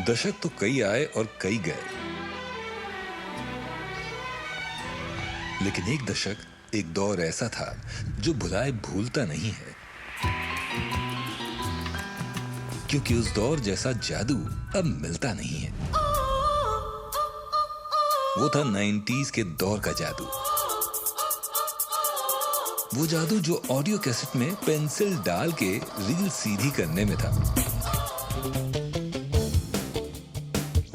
दशक तो कई आए और कई गए, लेकिन एक दशक, एक दौर ऐसा था जो भुलाए भूलता नहीं है, क्योंकि उस दौर जैसा जादू अब मिलता नहीं है। वो था 90s के दौर का जादू। वो जादू जो ऑडियो कैसेट में पेंसिल डाल के रील सीधी करने में था।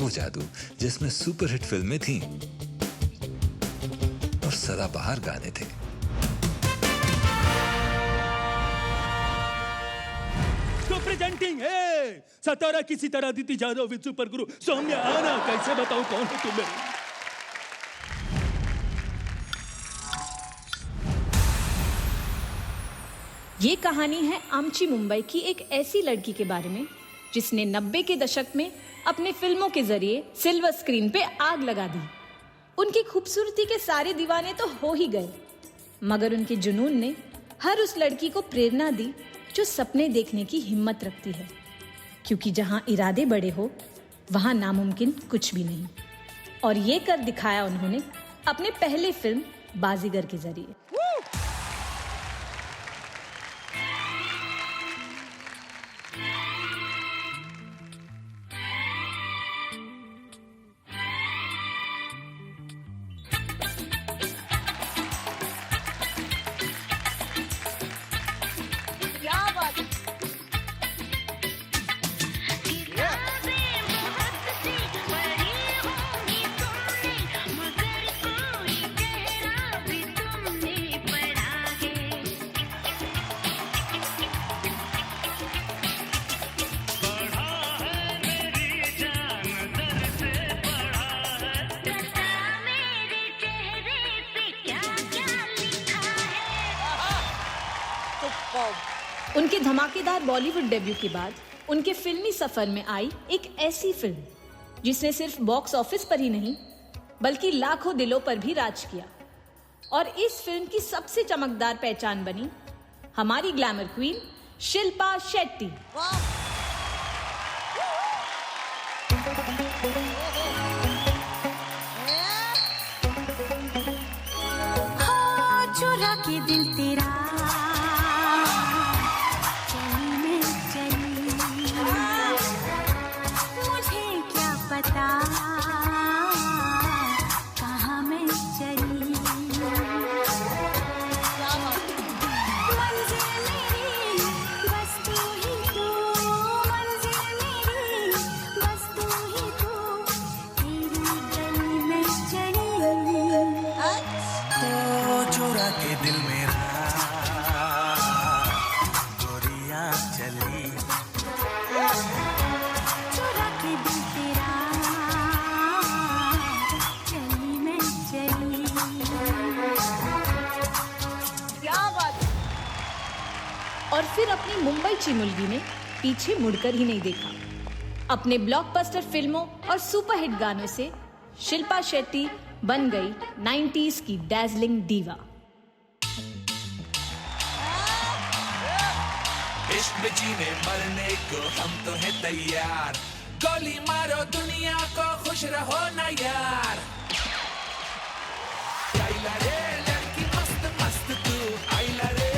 वो जादू जिसमें सुपरहिट फिल्में थीं और सदाबहार गाने थे। तो प्रेजेंटिंग है सतारा की सितारा अदिति जादव विद सुपर गुरु सौम्या आना। कैसे बताऊं कौन है तुम मेरे? ये कहानी है आमची मुंबई की एक ऐसी लड़की के बारे में जिसने 90 के दशक में अपने फिल्मों के जरिए सिल्वर स्क्रीन पे आग लगा दी। उनकी खूबसूरती के सारे दीवाने तो हो ही गए, मगर उनके जुनून ने हर उस लड़की को प्रेरणा दी जो सपने देखने की हिम्मत रखती है, क्योंकि जहां इरादे बड़े हो वहां नामुमकिन कुछ भी नहीं। और ये कर दिखाया उन्होंने अपने पहले फिल्म बाजीगर के जरिए। उनके धमाकेदार बॉलीवुड डेब्यू के बाद उनके फिल्मी सफर में आई एक ऐसी फिल्म जिसने सिर्फ बॉक्स ऑफिस पर ही नहीं बल्कि लाखों दिलों पर भी राज किया। और इस फिल्म की सबसे चमकदार पहचान बनी हमारी ग्लैमर क्वीन शिल्पा शेट्टी। चुरा के दिल तेरा कहाँ मैं चली, मंजिल मेरी बस तू ही तू, मंजिल मेरी बस तू ही तू, तेरी गली में चली। तो चुरा के दिल मेरा गोरियां चली, चुरा के दिल तेरा और फिर अपनी मुंबई चिमुलगी ने पीछे मुड़कर ही नहीं देखा। अपने ब्लॉकबस्टर फिल्मों और सुपरहिट गानों से शिल्पा शेट्टी बन गई 90s की डैज़लिंग डीवा। इश्क में जीने मरने को हम तो हैं तैयार, गोली मारो दुनिया को खुश रहो ना यार। आइला रे लड़की मस्त मस्त तू, आइला रे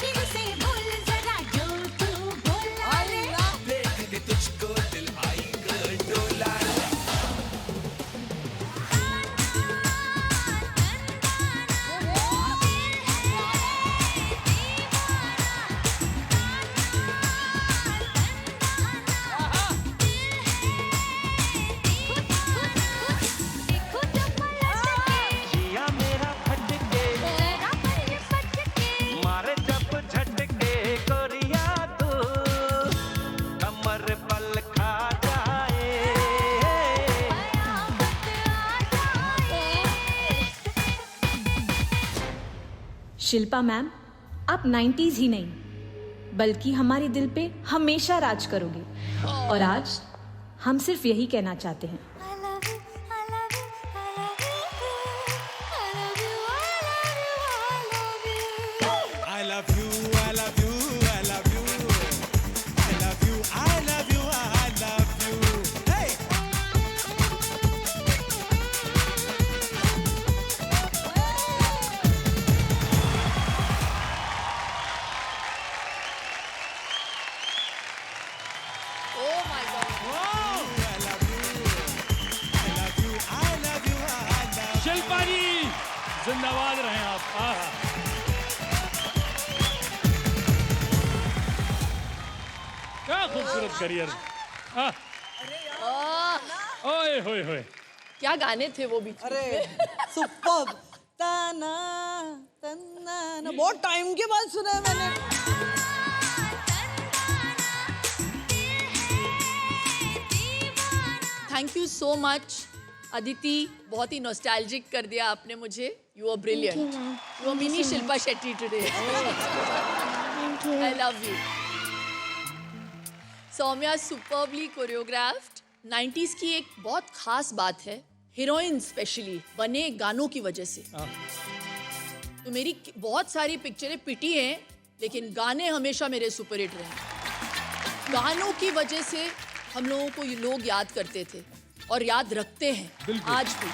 दिल से बोल जरा जो तू बोला रे, देख के तुझको दिल आई डोला। शिल्पा मैम, आप 90s ही नहीं बल्कि हमारे दिल पे हमेशा राज करोगे। और आज हम सिर्फ यही कहना चाहते हैं, I love you, I love you, I love you. Shilpa जी जिंदाबाद रहे आप। आहा। क्या खूबसूरत करियर। ओए होए होए। क्या गाने थे वो बीच में? अरे सुपर्ब। ताना तन्ना ना, बहुत टाइम के बाद सुना है मैंने। Thank you so much Aditi, बहुत ही नॉस्टैल्जिक कर दिया आपने मुझे। You are brilliant. You are mini Shilpa Shetty today. I love you. Saumya superbly choreographed. 90s की एक बहुत खास बात है, हीरोइन स्पेशली बने गानों की वजह से। तो मेरी बहुत सारी पिक्चरें पिटी हैं, लेकिन गाने हमेशा मेरे सुपरहिट रहे। गानों की वजह से हम लोगों को ये लोग याद करते थे और याद रखते हैं आज भी।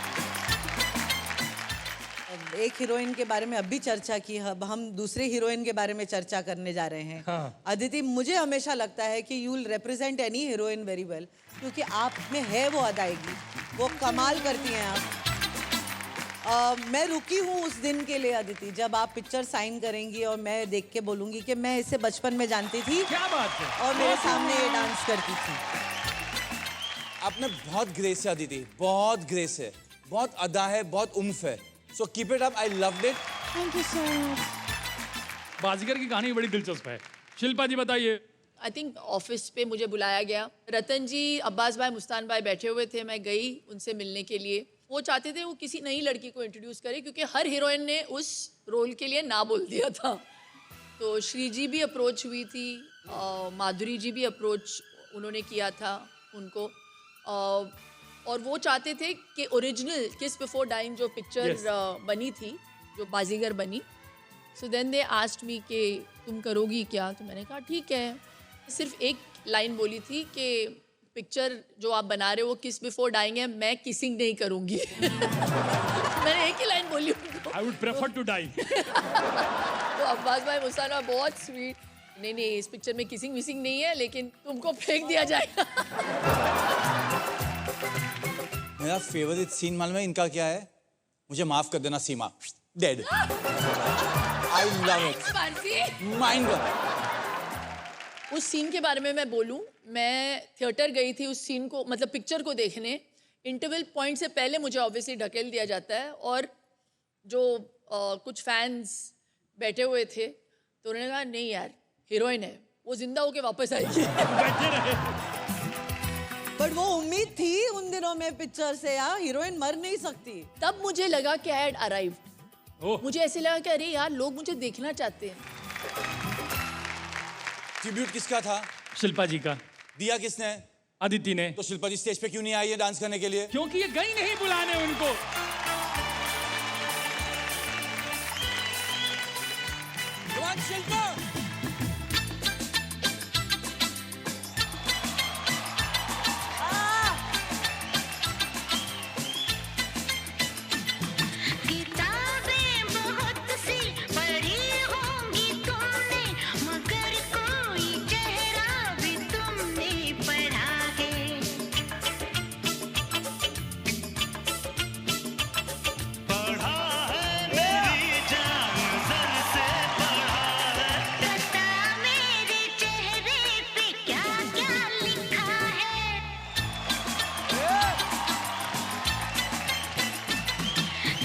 एक हीरोइन के बारे में अभी चर्चा की, अब हम दूसरे हीरोइन के बारे में चर्चा करने जा रहे हैं। हाँ। अदिति, मुझे हमेशा लगता है कि you will represent any heroine very well, क्योंकि आप में है वो अदायगी, वो कमाल करती हैं आप। मैं रुकी हूँ उस दिन के लिए अदिति, जब आप पिक्चर साइन करेंगी और मैं देख के बोलूँगी कि मैं इसे बचपन में जानती थी। क्या बात है। और मेरे सामने ये डांस करती थी। आपने बहुत ग्रेस है अदिति, बहुत ग्रेस है, बहुत अदा है, बहुत उम्फ है। So keep it up, I loved it. Thank you so much. Baazigar की कहानी बड़ी दिलचस्प है। शिल्पा जी बताइए। आई थिंक ऑफिस पे मुझे बुलाया गया। रतन जी, अब्बास भाई, मुस्तान भाई बैठे हुए थे। मैं गई उनसे मिलने के लिए। वो चाहते थे वो किसी नई लड़की को इंट्रोड्यूस करे, क्योंकि हर हीरोइन ने उस रोल के लिए ना बोल दिया था। तो श्री जी भी अप्रोच हुई थी, माधुरी जी भी अप्रोच उन्होंने किया था उनको। और वो चाहते थे कि ओरिजिनल किस बिफोर डाइंग जो पिक्चर बनी थी, जो बाजीगर बनी, so then they asked me कि तुम करोगी क्या? तो मैंने कहा ठीक है। सिर्फ एक लाइन बोली थी कि पिक्चर जो आप बना रहे हो वो किस बिफोर डाइंग है, मैं किसिंग नहीं करूँगी। मैंने एक ही लाइन बोली उनको। I would prefer to die. तो अब्बास भाई, मुस्तान भाई बहुत स्वीट, नहीं नहीं इस पिक्चर में किसिंग विसिंग नहीं है, लेकिन तुमको फेंक दिया जाएगा। मेरा फेवरेट सीन मालूम है इनका क्या है? मुझे माफ कर देना Seema, dead. I love it, mind blowing. उस सीन के बारे में मैं बोलूं, मैं थिएटर गई थी उस सीन को, मतलब पिक्चर को देखने। इंटरवल पॉइंट से पहले मुझे ऑब्वियसली ढकेल दिया जाता है, और जो कुछ फैंस बैठे हुए थे तो उन्होंने कहा नहीं यार, हीरोइन है, वो जिंदा होके वापस आएगी। बट वो उम्मीद थी उन दिनों में पिक्चर से, यार हीरोइन मर नहीं सकती। तब मुझे लगा कि आई हैड अराइव्ड। ओह। मुझे ऐसे लगा कि अरे यार, लोग मुझे देखना चाहते हैं। ट्रिब्यूट किसका था? शिल्पा जी का। दिया किसने? अदिति ने। तो शिल्पा जी स्टेज पे क्यों नहीं आई है डांस करने के लिए? क्योंकि ये गई नहीं बुलाने उनको। शिल्पा किताबें बहुत सी पढ़ी होंगी तुमने, मगर कोई चेहरा भी तुमने पढ़ा है। पढ़ा है मेरी जान नजर से, पढ़ा है। बता मेरे चेहरे पे क्या क्या लिखा है।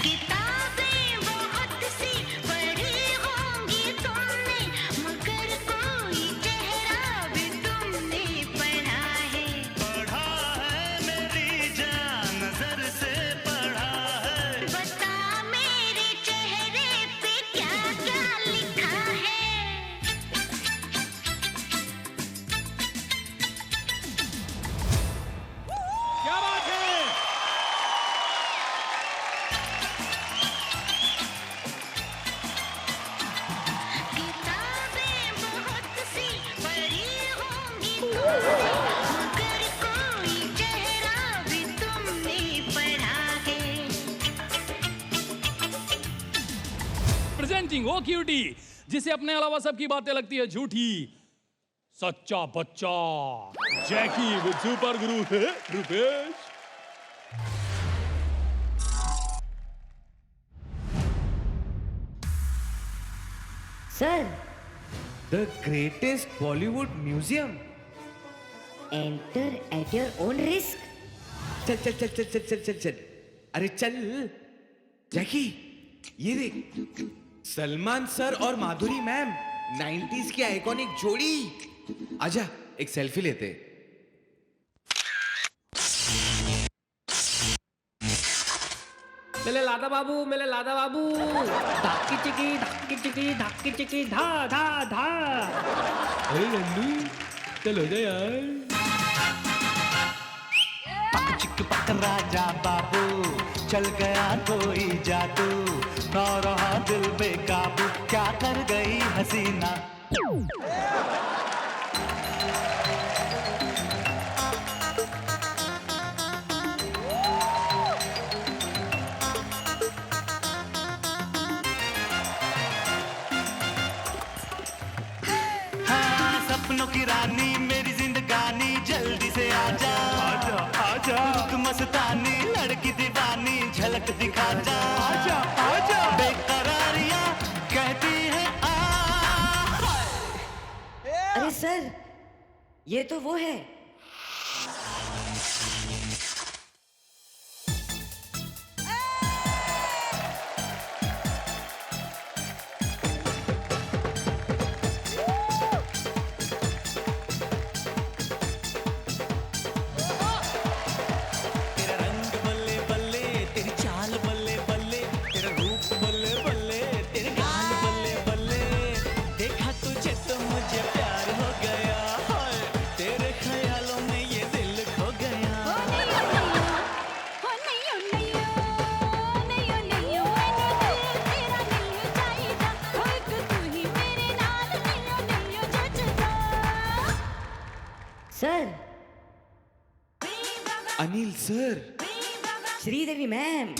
किताबें बहुत सी पढ़ी होंगी तुमने, मगर कोई चेहरा भी तुमने पढ़ा है। पढ़ा है मेरी जान नजर से, पढ़ा है। बता मेरे चेहरे पे क्या क्या लिखा है। क्या बात है। किताबें बहुत सी पढ़ी होंगी तुमने, मगर कोई चेहरा भी तुमने पढ़ा है। प्रेजेंटिंग वो क्यूटी जिसे अपने अलावा सबकी बातें लगती है झूठी, सच्चा बच्चा जैकी विद सुपर गुरु है Rupesh. Sir the greatest Bollywood museum. Enter at your own risk. चल चल चल चल चल चल चल चल, अरे चल। जैकी ये देख, सलमान सर और माधुरी मैम 90s की आइकॉनिक जोड़ी। आजा एक सेल्फी लेते। मेले लादा बाबू धाकी चिकी धा धा धा। अरे नंदू चलो जा यार। पक चिक पक राजा बाबू, चल गया कोई जादू, ना रहा दिल बेकाबू, क्या कर गई हसीना। हाँ, सपनों की रानी मेरी जिंदगानी, जल्दी से आजा आजा आजा। रुक मस्तानी लड़की दीवानी, झलक दिखा जा आजा आजा। बेकरारियां कहती है आ। अरे सर ये तो वो है। तेरा रंग बल्ले बल्ले, तेरी चाल बल्ले बल्ले, तेरा रूप बल्ले बल्ले, तेरे गाल बल्ले बल्ले। देखा तुझे तो मुझे प्यार हो गया, हाय तेरे ख्यालों में ये दिल खो गया। Sir Anil sir. Sridevi ma'am.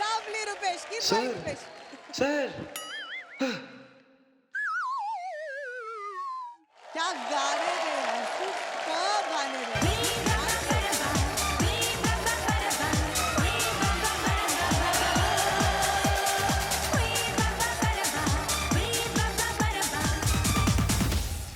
Lovely Rupesh, keep Sir. going Rupesh. Sir क्या गाने थे यार, सुपर्ब गाने थे।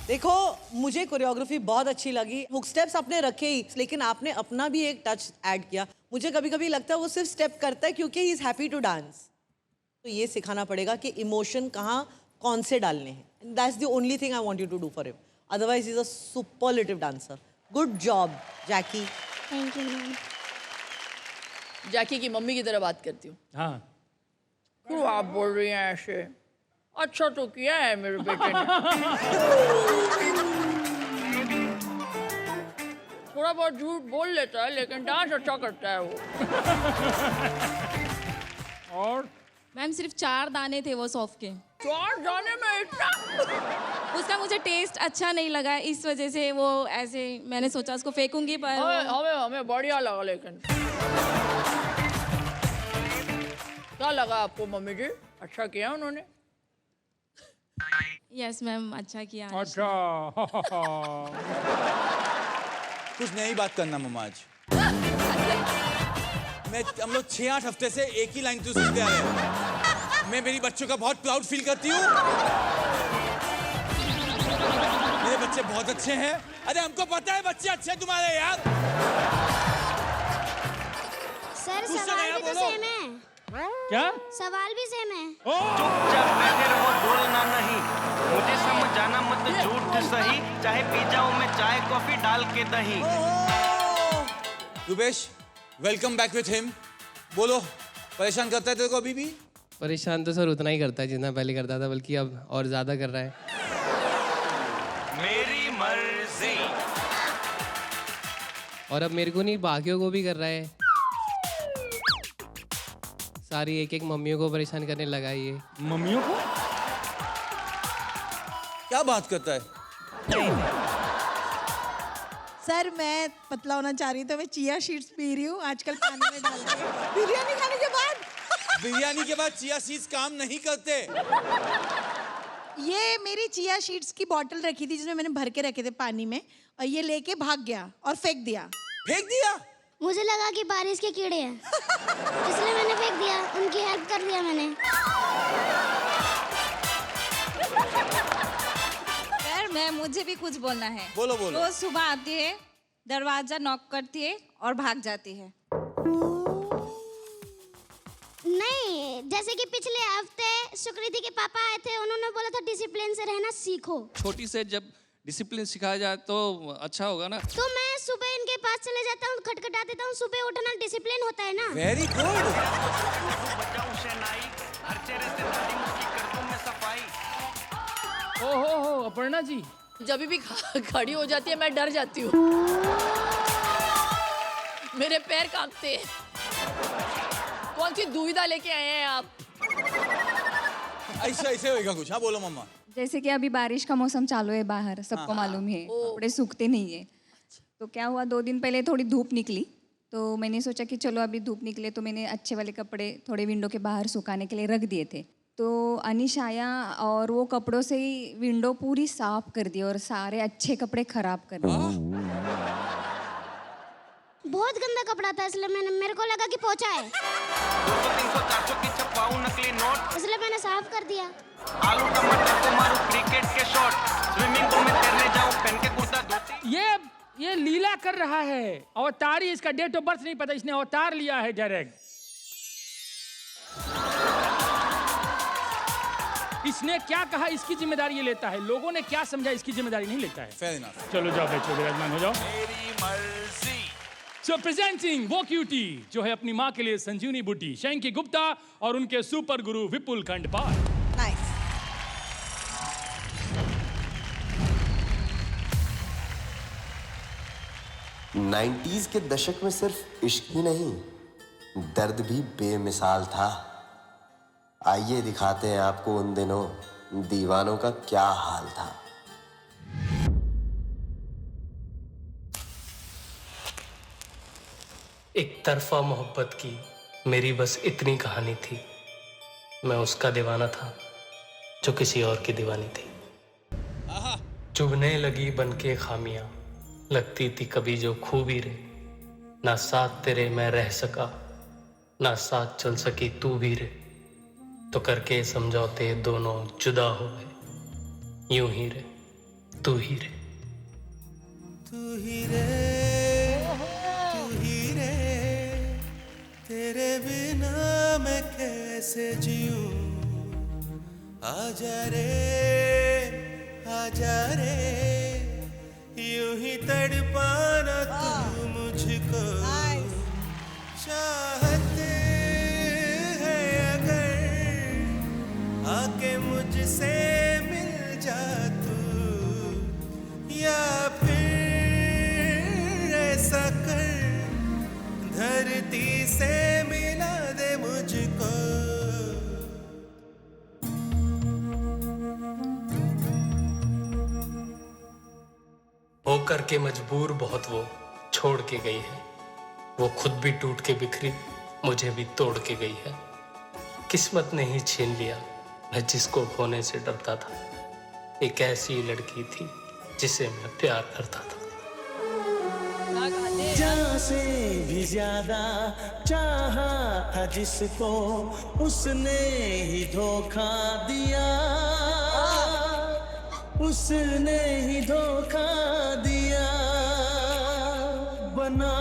देखो मुझे कोरियोग्राफी बहुत अच्छी लगी। हुक स्टेप्स आपने रखे ही, लेकिन आपने अपना भी एक टच ऐड किया। मुझे कभी कभी लगता है वो सिर्फ स्टेप करता है क्योंकि he is happy to dance. तो ये सिखाना पड़ेगा कि इमोशन कहाँ कौन से डालने हैं। That's the only thing I want you to do for him. Otherwise is a superlative dancer. Good job Jackie. Thank you ma'am. Jackie की मम्मी की तरह बात करती हूँ। हाँ क्यों आप बोल रही हैं ऐसे? अच्छा तो किया है मेरे बेटे ने। थोड़ा बहुत झूठ बोल लेता है लेकिन डांस अच्छा करता है वो। और मैम सिर्फ 4 दाने थे वो सौंफ के। 4 दाने में इतना? उसका मुझे टेस्ट अच्छा नहीं लगा, इस वजह से वो ऐसे मैंने सोचा उसको फेंकूंगी पर हमें बढ़िया लगा। लेकिन क्या लगा आपको मम्मी जी? अच्छा किया उन्होंने? यस मैम अच्छा किया। अच्छा कुछ नई बात करना मम्मा आज। हम लोग 6-8 हफ्ते से एक ही लाइन तो सुनते आ रहे हैं। मैं मेरी बच्चों का बहुत प्राउड फील करती हूँ। मेरे बच्चे बहुत अच्छे हैं। अरे हमको पता है बच्चे अच्छे तुम्हारे यार। सर कुछ तो सवाल नया भी तो बोलो। सेम है। क्या? सवाल भी सेम है। चुपचाप बैठे रहो, बोलना नहीं, मुझे समझाना मत झूठ सही, चाहे पी जाऊं मैं चाय कॉफी डाल के दही। Rupesh, welcome back with him. बोलो, परेशान करता है तेरे को अभी भी? परेशान तो सर उतना ही करता है जितना पहले करता था, बल्कि अब और ज्यादा कर रहा है। मेरी मर्जी। और अब मेरे को नहीं, बाकियों को भी कर रहा है। सारी एक एक मम्मियों को परेशान करने लगा है ये। मम्मियों को? क्या बात करता है? सर मैं पतला होना चाह रही हूँ तो मैं चिया सीड्स पी रही हूँ आजकल पानी में डाल के बिरयानी खाने के बाद। बिरयानी के बाद चिया सीड्स काम नहीं करते। ये मेरी चिया सीड्स की बोतल रखी थी जिसमें मैंने भर के रखे थे पानी में, और ये लेके भाग गया और फेंक दिया। फेंक दिया? मुझे लगा कि बारिश के कीड़े हैं इसलिए मैंने फेंक दिया, उनकी हेल्प कर दिया मैंने। मुझे भी कुछ बोलना है। बोलो बोलो। रोज सुबह आती है, दरवाजा नॉक करती है और भाग जाती है। नहीं, जैसे कि पिछले हफ्ते सुकृति के पापा आए थे, उन्होंने बोला था डिसिप्लिन से रहना सीखो। छोटी से जब डिसिप्लिन सिखाया जाए तो अच्छा होगा ना। तो मैं सुबह इनके पास चले जाता हूँ, खटखटा देता हूँ, सुबह उठना डिसिप्लिन होता है ना। Very good. ओहो अपर्णा जी, जब भी खड़ी हो जाती है मैं डर जाती हूँ, मेरे पैर कांपते हैं। कौन सी दुविधा लेके आए हैं आप? ऐसे होएगा कुछ। हाँ बोलो मम्मा। जैसे कि अभी बारिश का मौसम चालू है बाहर, सबको मालूम है, कपड़े सूखते नहीं है। तो क्या हुआ, 2 दिन पहले थोड़ी धूप निकली, तो मैंने सोचा कि चलो अभी धूप निकले तो मैंने अच्छे वाले कपड़े थोड़े विंडो के बाहर सुखाने के लिए रख दिए थे। तो अनिश आया और वो कपड़ों से ही विंडो पूरी साफ कर दी और सारे अच्छे कपड़े खराब कर दिए। बहुत गंदा कपड़ा था, इसलिए मेरे को लगा कि पोंछा है, 300 400 की छपाऊं नकली नोट, इसलिए मैंने साफ कर दिया। आलू टमाटर को मारूं क्रिकेट के शॉट, स्विमिंग पूल में तैरने जाऊं पहन के कुर्ता धोती। ये लीला कर रहा है, अवतारी। इसका डेट ऑफ बर्थ नहीं पता, इसने अवतार लिया है डायरेक्ट। इसने क्या कहा इसकी जिम्मेदारी ये लेता है, लोगों ने क्या समझा इसकी जिम्मेदारी नहीं लेता है। Fair enough. चलो जाओ बैठो, विराजमान हो जाओ। मेरी मर्जी। सो प्रेजेंटिंग वो क्यूटी जो है अपनी माँ के लिए संजीवनी बूटी, शैंकी गुप्ता और उनके सुपर गुरु विपुल खंडपाल। नाइस। नाइन्टीज के दशक में सिर्फ इश्क ही नहीं, दर्द भी बेमिसाल था। आइए दिखाते हैं आपको उन दिनों दीवानों का क्या हाल था। एक तरफा मोहब्बत की मेरी बस इतनी कहानी थी। मैं उसका दीवाना था जो किसी और की दीवानी थी। चुभने लगी बनके खामियां, लगती थी कभी जो खूबी रे। ना साथ तेरे मैं रह सका, ना साथ चल सकी तू भी रे। तो करके समझौते दोनों जुदा हो गए, यूं ही रे तू ही रे। तू ही रे, तू ही रे, तेरे बिना मैं कैसे जीऊं। आजा रे, आजा रे, यूं ही तड़पाना तू मुझको। चाहते है अगर आके मुझसे मिल जा तू, या फिर ऐसा कर धरती से मिला दे मुझको। होकर के मजबूर बहुत वो छोड़ के गई है। वो खुद भी टूट के बिखरी, मुझे भी तोड़ के गई है। किस्मत ने ही छीन लिया मैं जिसको खोने से डरता था। एक ऐसी लड़की थी जिसे मैं प्यार करता था। जान से भी ज्यादा चाहा था जिसको, उसने ही धोखा दिया, उसने ही धोखा दिया। बना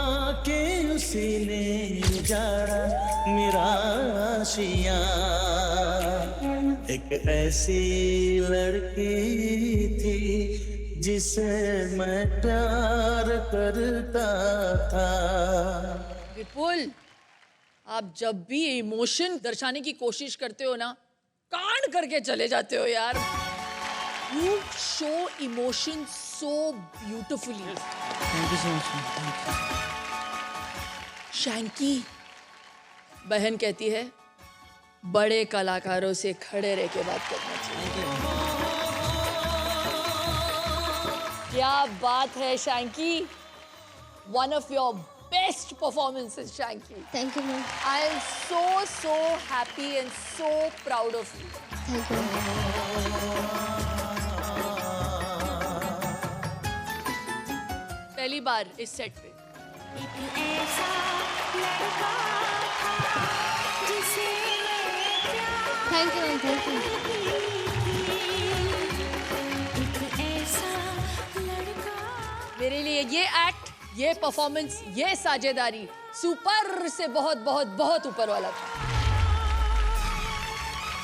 के उसी ने उजाड़ा मेरा आशिया। एक ऐसी लड़की थी जिसे मैं प्यार करता था। विपुल, आप जब भी इमोशन दर्शाने की कोशिश करते हो ना, कांड करके चले जाते हो यार। You show emotion so beautifully. Thank you so much. Thank you. Shanky, बहन कहती है बड़े कलाकारों से खड़े रह के बात करना चाहिए। क्या बात है Shanky, one of your best performances, Shanky. Thank you, ma'am. I am so happy and so proud of you. Thank you. पहली बार इस सेट पे। Thank you, ma'am. Thank you. मेरे लिए ये एक्ट, ये परफॉर्मेंस, ये साझेदारी सुपर से बहुत बहुत बहुत ऊपर वाला था।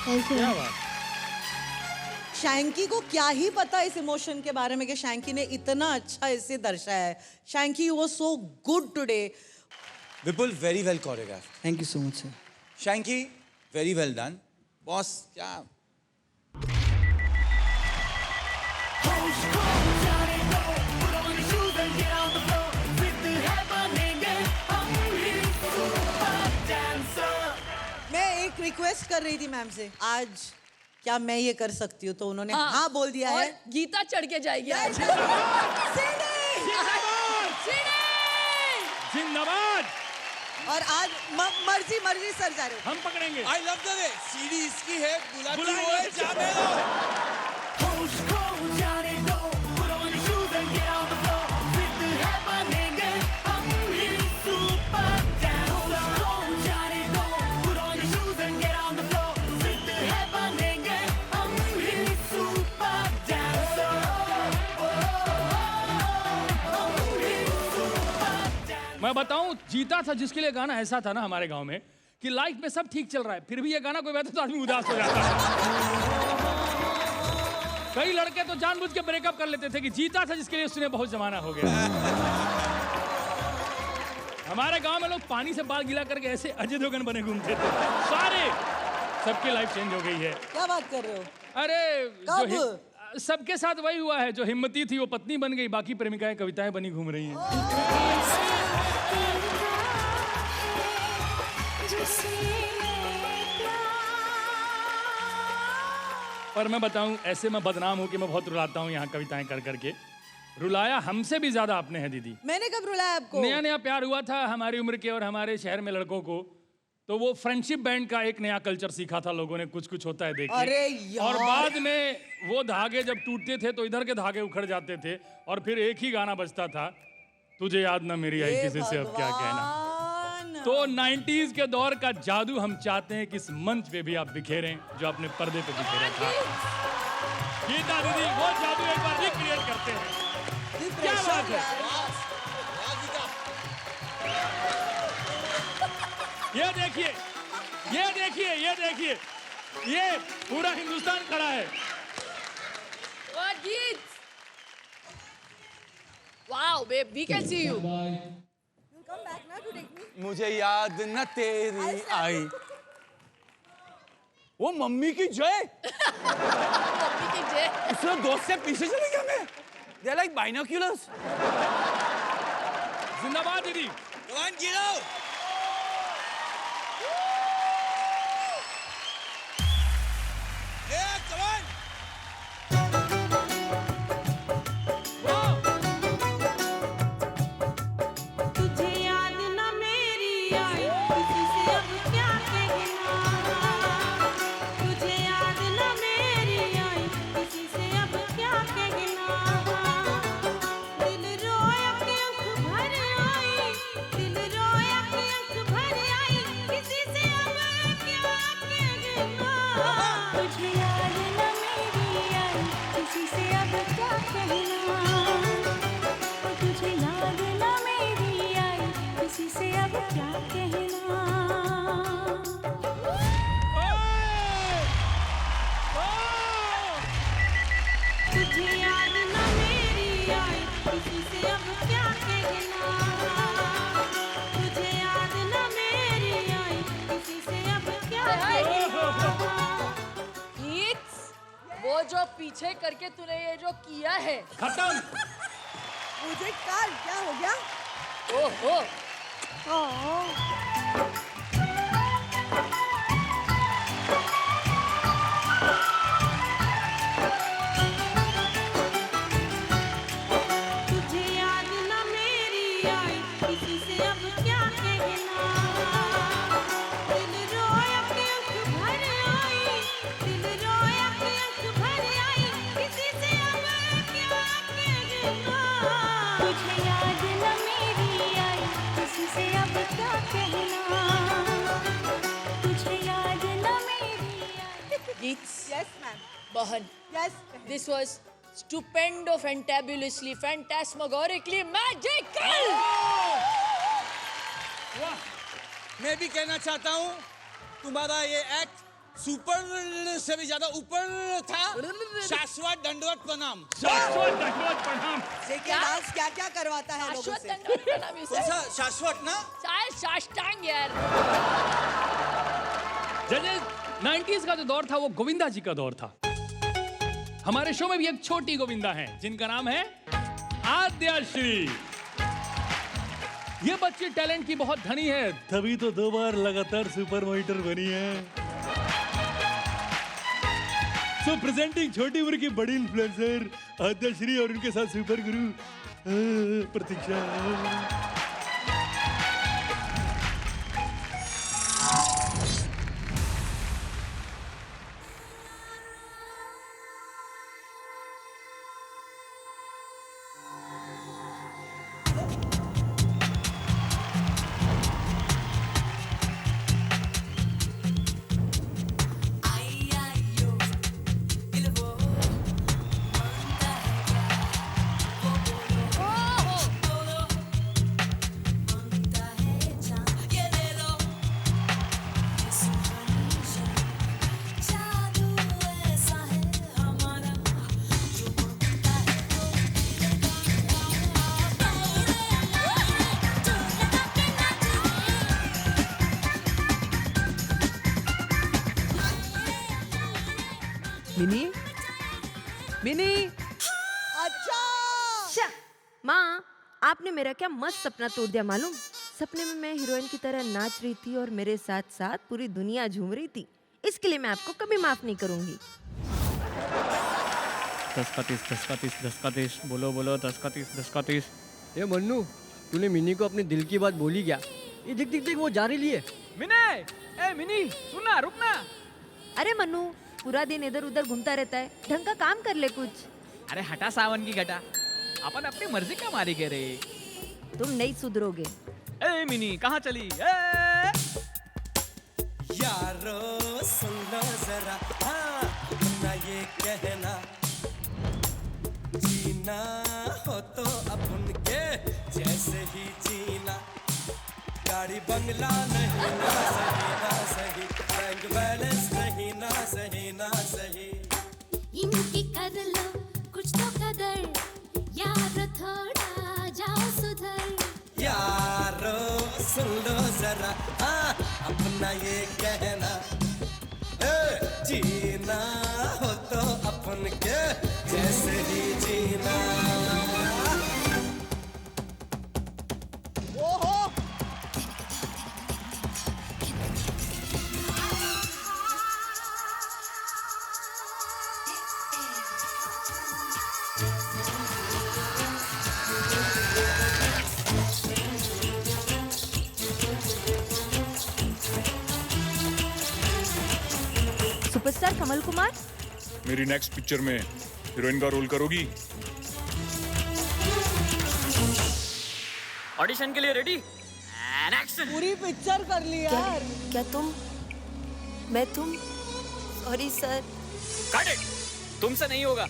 Thank you. शैंकी को क्या ही पता इस इमोशन के बारे में कि शैंकी ने इतना अच्छा इसे दर्शाया है। Shanky, you was so good today. Vipul, very well choreograph. Thank you so much, sir. Shanky, very well done. Boss, क्या मैं एक रिक्वेस्ट कर रही थी मैम से, आज क्या मैं ये कर सकती हूँ, तो उन्होंने हाँ बोल दिया है। गीता चढ़ के जाएगी आज। जिंदाबाद। और आज मर्जी मर्जी सर जा रहे हो। हम पकड़ेंगे। आई लव द वे, सीढ़ी इसकी है, बुलाती बुलाएंगे। वो है, जाने दो। मैं बताऊं, जीता था जिसके लिए गाना ऐसा था ना हमारे गांव में कि लाइफ में सब ठीक चल रहा है, फिर भी ये गाना कोई बजाता तो आदमी उदास हो जाता है। कई लड़के तो जानबूझ के ब्रेकअप कर लेते थे कि जीता था जिसके लिए उसने बहुत जमाना हो गया। हमारे गांव में लोग पानी से बाल गीला करके ऐसे अजय देवगन बने घूमते थे सारे। सबकी लाइफ चेंज हो गई है। क्या बात कर रहे हो? अरे सबके साथ वही हुआ है, जो हिम्मती थी वो पत्नी बन गई, बाकी प्रेमिकाएं कविताएं बनी घूम रही हैं। पर मैं बताऊं, ऐसे मैं बदनाम हूं कि मैं बहुत रुलाता हूं यहाँ कविताएं कर करके। रुलाया हमसे भी ज्यादा आपने है दीदी। मैंने कब रुलाया आपको? नया नया प्यार हुआ था हमारी उम्र के और हमारे शहर में लड़कों को, तो वो फ्रेंडशिप बैंड का एक नया कल्चर सीखा था लोगों ने, कुछ कुछ होता है देखिए। अरे यार। और बाद में वो धागे जब टूटते थे तो इधर के धागे उखड़ जाते थे और फिर एक ही गाना बजता था, तुझे याद ना मेरी आई किसी से अब क्या कहना। तो 90s के दौर का जादू हम चाहते हैं कि इस मंच पे भी आप बिखेरें जो अपने पर्दे पे बिखेरा था। गीता दीदी, वो जादू एक बार रिक्रिएट करते हैं। क्या बात है। ये देखिए, ये देखिए, ये देखिए, ये पूरा हिंदुस्तान खड़ा है। What गीत? Wow, babe, we can see you. मुझे याद न तेरी आई। वो मम्मी की जय। मम्मी की जय। उसने दोस्त से पीछे चले गया मैं। They're like binoculars. जिंदाबाद दीदी। Come on, get out. Yeah, come on. तुझे याद ना मेरी आई किसी से अब क्या कहना। तुझे याद ना मेरी आई किसी से अब क्या कहना। दिल रोया कि आँख भर आई, दिल रोया कि आँख भर आई किसी से अब क्या कहना। तुझे याद ना मेरी आई किसी से अब क्या कहना। तुझे याद ना मेरी आई किसी से अब क्या कहना। तुझे याद ना मेरी आई किसी से अब क्या कहना तुझे याद न मेरी आई किसी से अब क्या कहना It's वो जो पीछे करके तूने ये जो किया है खत्म। मुझे काल क्या हो गया? ओहो तुझे याद न मेरी आई किसी से अब क्या कहना दिल रोया के आँख भर आई दिल रोया के आँख भर आई किसी से अब क्या कहना तुझे याद न मेरी आई किसी से अब क्या कहना तुझे याद न मेरी Geets Yes, ma'am. बहन Yes. This was stupendo, fantabulously, phantasmagorically magical. मैं भी कहना चाहता हूँ तुम्हारा ये एक्ट सुपर से भी ज्यादा ऊपर था। शाश्वत दंडवत प्रणाम। शाश्वत दंडवत प्रणाम। देखिए डांस क्या क्या करवाता है लोगों शाश्वत से। दंडवत प्रणाम इसे। कौन सा शाश्वत ना? शायद साष्टांग यार। जजेस 90s का जो दौर था वो गोविंदा जी का दौर था। हमारे शो में भी एक छोटी गोविंदा है जिनका नाम है आद्याश्री। ये बच्ची टैलेंट की बहुत धनी है, तभी तो 2 बार लगातार सुपर मॉनिटर बनी है। सो प्रेजेंटिंग छोटी उम्र की बड़ी इन्फ्लुएंसर आद्याश्री और उनके साथ सुपर गुरु प्रतीक्षा। मिनी मिनी अच्छा माँ आपने मेरा क्या मस्त सपना तोड़ दिया मालूम। सपने में मैं हीरोइन की तरह नाच रही थी और मेरे साथ साथ पूरी दुनिया झूम रही थी। इसके लिए मैं आपको कभी माफ नहीं करूंगी। 10 का 30 10 का 30 10 का 30 बोलो बोलो 10 का 30 10 का 30। ये मन्नू तूने मिनी को अपने दिल की बात बोली क्या? ये देख देख देख वो जा रही है। मिनी सुनना रुकना। अरे मन्नू पूरा दिन इधर उधर घूमता रहता है, ढंग का काम कर ले कुछ। अरे हटा सावन की घटा, अपन अपनी मर्जी का मारी कह रहे। तुम नहीं सुधरोगे। ए मिनी कहाँ चली? यारो सुन लो जरा हाँ अपना ये कहना जीना हो तो अपन के जैसे ही जीना गाड़ी बंगला नहीं ना सही ना सही बैंक बैलेंस नहीं ना सही ना सही इनकी कर लो कुछ तो कदर यार थोड़ा जाओ सुधर यारो सुन लो जरा हाँ अपना ये कहना जीना हो तो अपन के जैसे ही जीना। ओहो सुपरस्टार कमल कुमार मेरी नेक्स्ट पिक्चर में हीरोइन का रोल करोगी? ऑडिशन के लिए रेडी? पूरी पिक्चर कर ली यार। क्या मैं तुम सॉरी सर। कट इट, तुमसे नहीं होगा।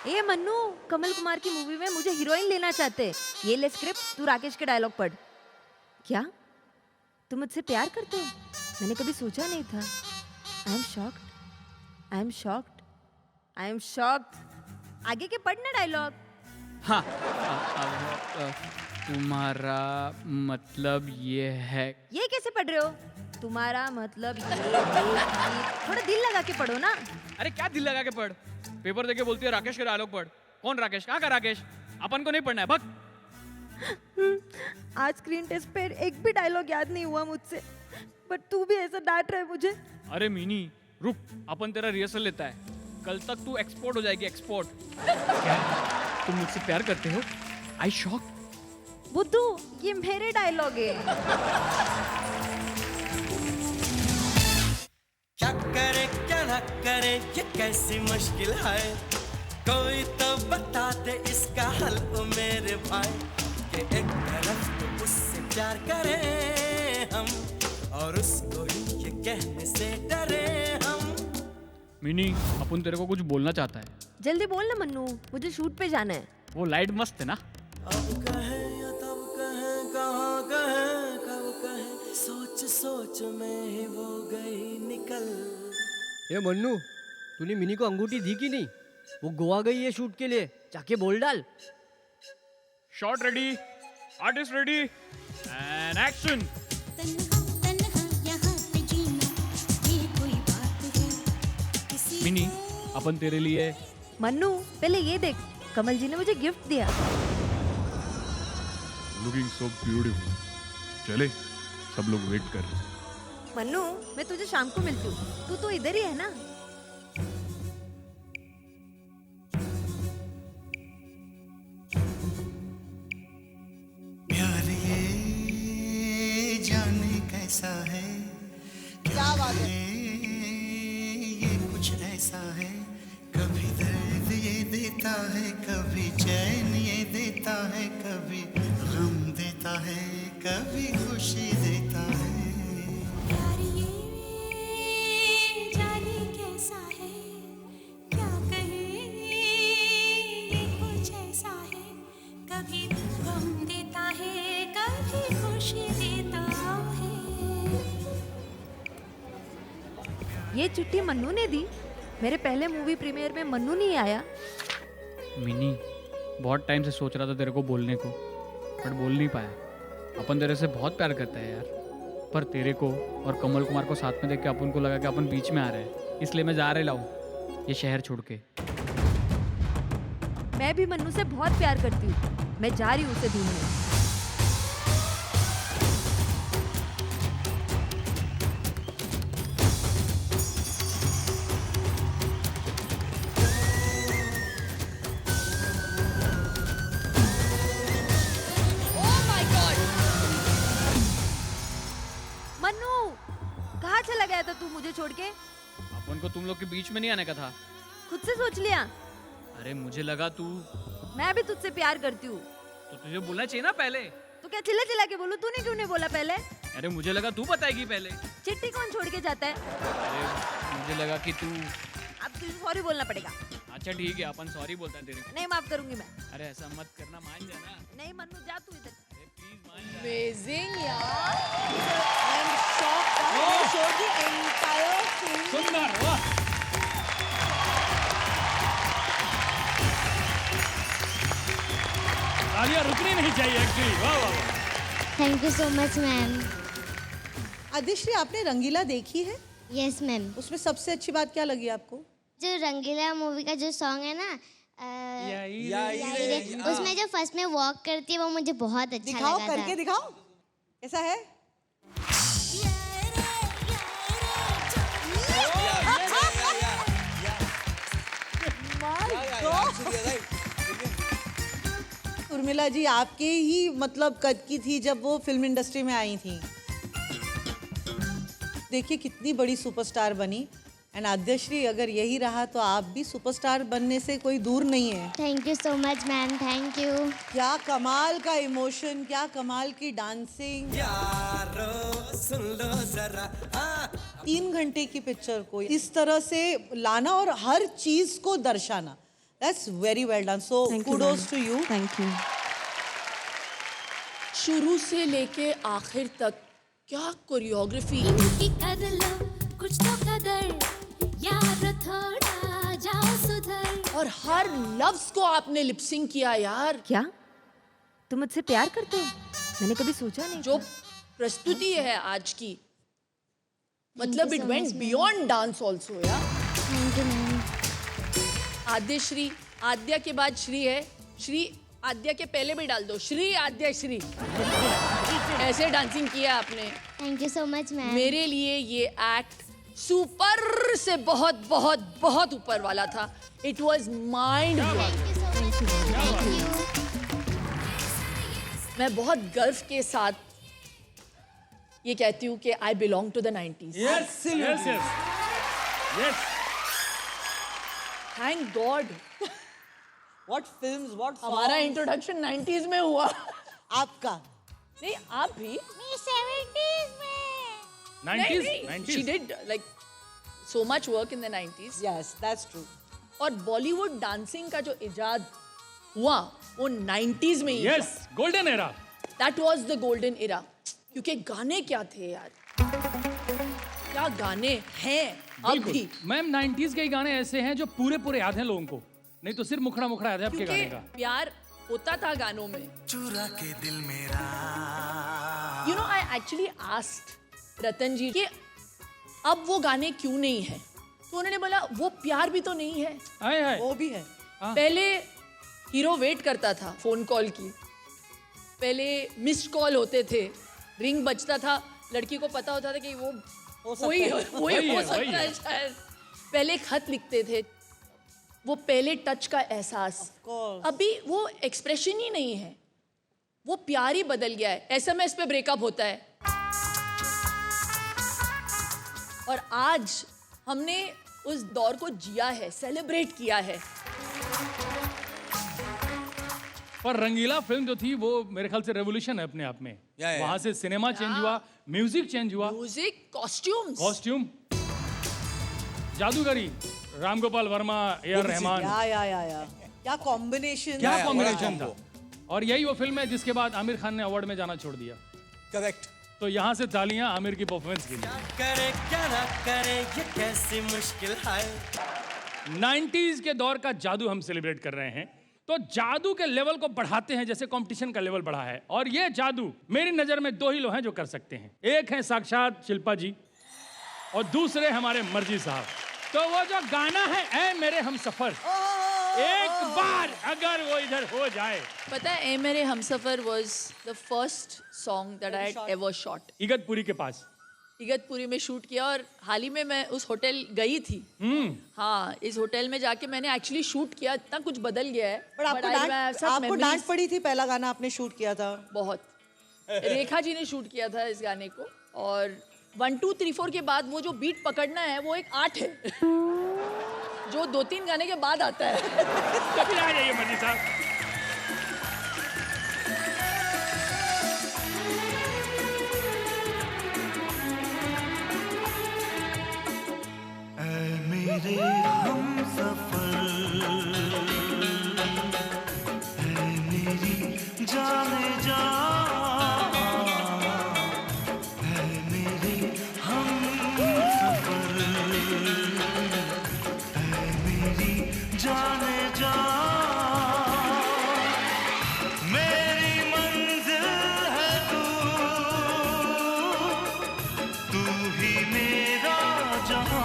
ए मन्नू कमल कुमार की मूवी में मुझे हीरोइन लेना चाहते। ये ले स्क्रिप्ट, तू राकेश के डायलॉग पढ़। क्या तुम मुझसे प्यार करते हो? मैंने कभी सोचा नहीं था। I am shocked I am shocked. आगे के पढ़ना डायलॉग। हाँ तुम्हारा मतलब ये है। ये कैसे पढ़ रहे हो? तुम्हारा मतलब ये थोड़ा दिल लगा के पढ़ो ना। अरे क्या दिल लगा के पढ़? पेपर देके बोलती है राकेश का डायलॉग पढ़। कौन राकेश? कहाँ का राकेश? अपन को नहीं पढ़ना है, भग। आज स्क्रीन टेस्ट पे एक भी डायलॉग याद नहीं हुआ मुझसे, बट तू भी ऐसा डांट रहा है मुझे। अरे मिनी रुक, अपन तेरा रिहर्सल लेता है। कल तक तू एक्सपोर्ट हो जाएगी, एक्सपोर्ट। क्या तुम मुझसे प्यार करते हो? आई शॉक। बुद्धू, ये मेरे डायलॉग है। क्या करे क्या ना करे ये कैसी मुश्किल है, कोई तो बता दे इसका हल ओ मेरे भाई। कि एक तरफ तो उससे प्यार करें हम और उसको ही ये कहने से डरे हम। मिनी अपन तेरे को कुछ बोलना चाहता है। जल्दी बोल ना मन्नू, मुझे शूट पे जाना है। वो लाइट मस्त है ना? अब कहे या तब कहे, कहाँ कहे कब कहे, सोच सोच में ही वो गई निकल। ये मन्नू, तूने मिनी को अंगूठी दी कि नहीं? वो गोवा गई है शूट के लिए, जाके बोल डाल। Shot ready, artist ready and action. Mini अपन तेरे लिए। मन्नू पहले ये देख, कमल जी ने मुझे गिफ्ट दिया। Looking so beautiful. चले, सब लोग वेट कर रहे हैं। मन्नू मैं तुझे शाम को मिलती हूँ, तू तो इधर ही है ना? प्यार ये जाने कैसा है, क्या बात है, ये कुछ ऐसा है, कभी दर्द ये देता है, कभी चैन ये देता है, कभी गम देता है, कभी खुशी देता है। प्यार ये जाने कैसा है, क्या कहे ये कुछ ऐसा है, कभी गम देता है, कभी खुशी देता है। ये चिट्ठी मन्नू ने दी। मेरे पहले मूवी प्रीमियर में मन्नू नहीं आया। मिनी बहुत टाइम से सोच रहा था तेरे को बोलने को, बट बोल नहीं पाया। अपन तेरे से बहुत प्यार करते हैं यार, पर तेरे को और कमल कुमार को साथ में देख के अपन को लगा कि अपन बीच में आ रहे हैं, इसलिए मैं जा रहे लाऊं ये शहर छोड़ के। मैं भी मन्नू से बहुत प्यार करती हूँ, मैं जा रही हूँ उसे ढूंढने। मन्नू कहाँ चला गया था तू मुझे छोड़ के? अपन को तुम लोग के बीच में नहीं आने का था। खुद से सोच लिया? अरे मुझे लगा तू। मैं भी तुझसे प्यार करती हूँ। तो तुझे बोलना चाहिए ना पहले। तो क्या चिल्ला चिल्ला के बोलूं? तूने क्यों नहीं बोला पहले? अरे मुझे लगा तू बताएगी पहले। चिट्ठी कौन छोड़ के जाता है? अरे मुझे लगा कि तू। अब तुझे सॉरी बोलना पड़ेगा। अच्छा ठीक है, अपन सॉरी बोलता है तेरे को। नहीं माफ करूंगी मैं। अरे ऐसा मत करना, मान जाना। नहीं मन्नू जा तू इधर। Amazing यार। I am shocked. You showed the entire film. सुंदर, वाह। तालियां रुकनी नहीं चाहिए एक्चुअली। वाह वाह वाह। Thank you so much ma'am. Adishree, आपने रंगीला देखी है? Yes ma'am. उसमें सबसे अच्छी बात क्या लगी आपको? जो रंगीला मूवी का जो सॉन्ग है ना, उसमें जो फर्स्ट में वॉक करती है वो मुझे बहुत अच्छा दिखाओ, लगा था। करके दिखाओ कैसा है। उर्मिला जी आपके ही मतलब कद की थी जब वो फिल्म इंडस्ट्री में आई थी। देखिए कितनी बड़ी सुपरस्टार बनी। एंड आद्यश्री, अगर यही रहा तो आप भी सुपरस्टार बनने से कोई दूर नहीं है। Thank you so much ma'am, thank you. क्या कमाल का इमोशन, क्या कमाल की डांसिंग। यारो सुन लो जरा, 3 घंटे की पिक्चर को इस तरह से लाना और हर चीज को दर्शाना, that's very well done. So kudos to you. Thank you. शुरू से लेके आखिर तक क्या कोरियोग्राफी। कर लो कुछ तो कदर, यार थोड़ा जाओ सुधर। और हर लफ्ज को आपने लिपसिंग किया यार। क्या तुम मुझसे प्यार करते हो? मैंने कभी सोचा नहीं। जो प्रस्तुति है आज की, मतलब it went beyond dance also यार। Thank you ma'am. Aadyashree, Aadya के बाद श्री है, श्री आद्या के पहले भी डाल दो, श्री आद्या श्री। ऐसे डांसिंग किया आपने। Thank you so much ma'am. मेरे लिए ये एक्ट सुपर से बहुत बहुत बहुत ऊपर वाला था। It was mind blowing. मैं बहुत गर्व के साथ ये कहती हूँ कि I belong to the 90s। Yes yes yes yes. Thank God. What films, what songs? हमारा इंट्रोडक्शन 90s में हुआ। आपका नहीं, आप भी 70s में। 90s। She did like so much work in the 90s. Yes, that's true. और Bollywood dancing का जो इजाद हुआ वो 90s में ही। Yes, golden era. That was the golden era. क्योंकि गाने क्या थे यार, क्या गाने हैं अब भी। मैम 90s के गाने ऐसे हैं जो पूरे पूरे याद हैं लोगों को, नहीं तो सिर्फ मुखड़ा मुखड़ा याद है आपके गाने का। प्यार होता था गानों में। चुरा के दिल मेरा। You know, I actually asked रतन जी कि अब वो गाने क्यों नहीं है, तो उन्होंने बोला वो प्यार भी तो नहीं है। हाय हाय। वो भी है। पहले हीरो वेट करता था फोन कॉल की, पहले मिस्ड कॉल होते थे, रिंग बजता था, लड़की को पता होता था कि वो वही हो सकता है शायद। पहले खत लिखते थे, वो पहले टच का एहसास। अभी वो एक्सप्रेशन ही नहीं है, वो प्यार ही बदल गया है। एसएमएस पे ब्रेकअप होता है। और आज हमने उस दौर को जिया है, सेलिब्रेट किया है। पर रंगीला फिल्म जो थी वो मेरे ख्याल से रेवोल्यूशन है अपने आप में। वहां से सिनेमा चेंज हुआ, म्यूजिक चेंज हुआ, म्यूजिक, कॉस्ट्यूम, जादूगरी, राम गोपाल वर्मा, ए.आर. रहमान। क्या कॉम्बिनेशन, क्या कॉम्बिनेशन था। और यही वो फिल्म है जिसके बाद आमिर खान ने अवार्ड में जाना छोड़ दिया। करेक्ट। तो यहाँ से तालियां आमिर की परफॉर्मेंस के लिए। करे क्या ना करे ये कैसी मुश्किल है। 90s के दौर का जादू हम सेलिब्रेट कर रहे हैं, तो जादू के लेवल को बढ़ाते हैं जैसे कंपटीशन का लेवल बढ़ा है। और ये जादू मेरी नजर में दो ही लोग हैं जो कर सकते हैं। एक है साक्षात शिल्पा जी और दूसरे हमारे मर्जी साहब। तो वो जो गाना है ऐ मेरे हमसफर, एक बार अगर वो इधर हो जाए। पता है ए मेरे Humsafar was the first song that I had ever shot. Igatpuri के पास। इगतपुरी में शूट किया और हाल ही में मैं उस होटल गई थी। हाँ, इस होटल में जाके मैंने एक्चुअली शूट किया। इतना कुछ बदल गया है। पर आपको डांट पड़ी थी, पहला गाना आपने शूट किया था। बहुत। रेखा जी ने शूट किया था इस गाने को, और 1 2 3 4 के बाद वो जो बीट पकड़ना है वो एक आर्ट है जो 2-3 गाने के बाद आता है। कभी आ जाइए मर्जी साहब। मेरे हमसफर है मेरी जाने जा, है मेरे हमसफर है मेरी जाने जा। मेरी मंजिल है तू ही मेरा जहां।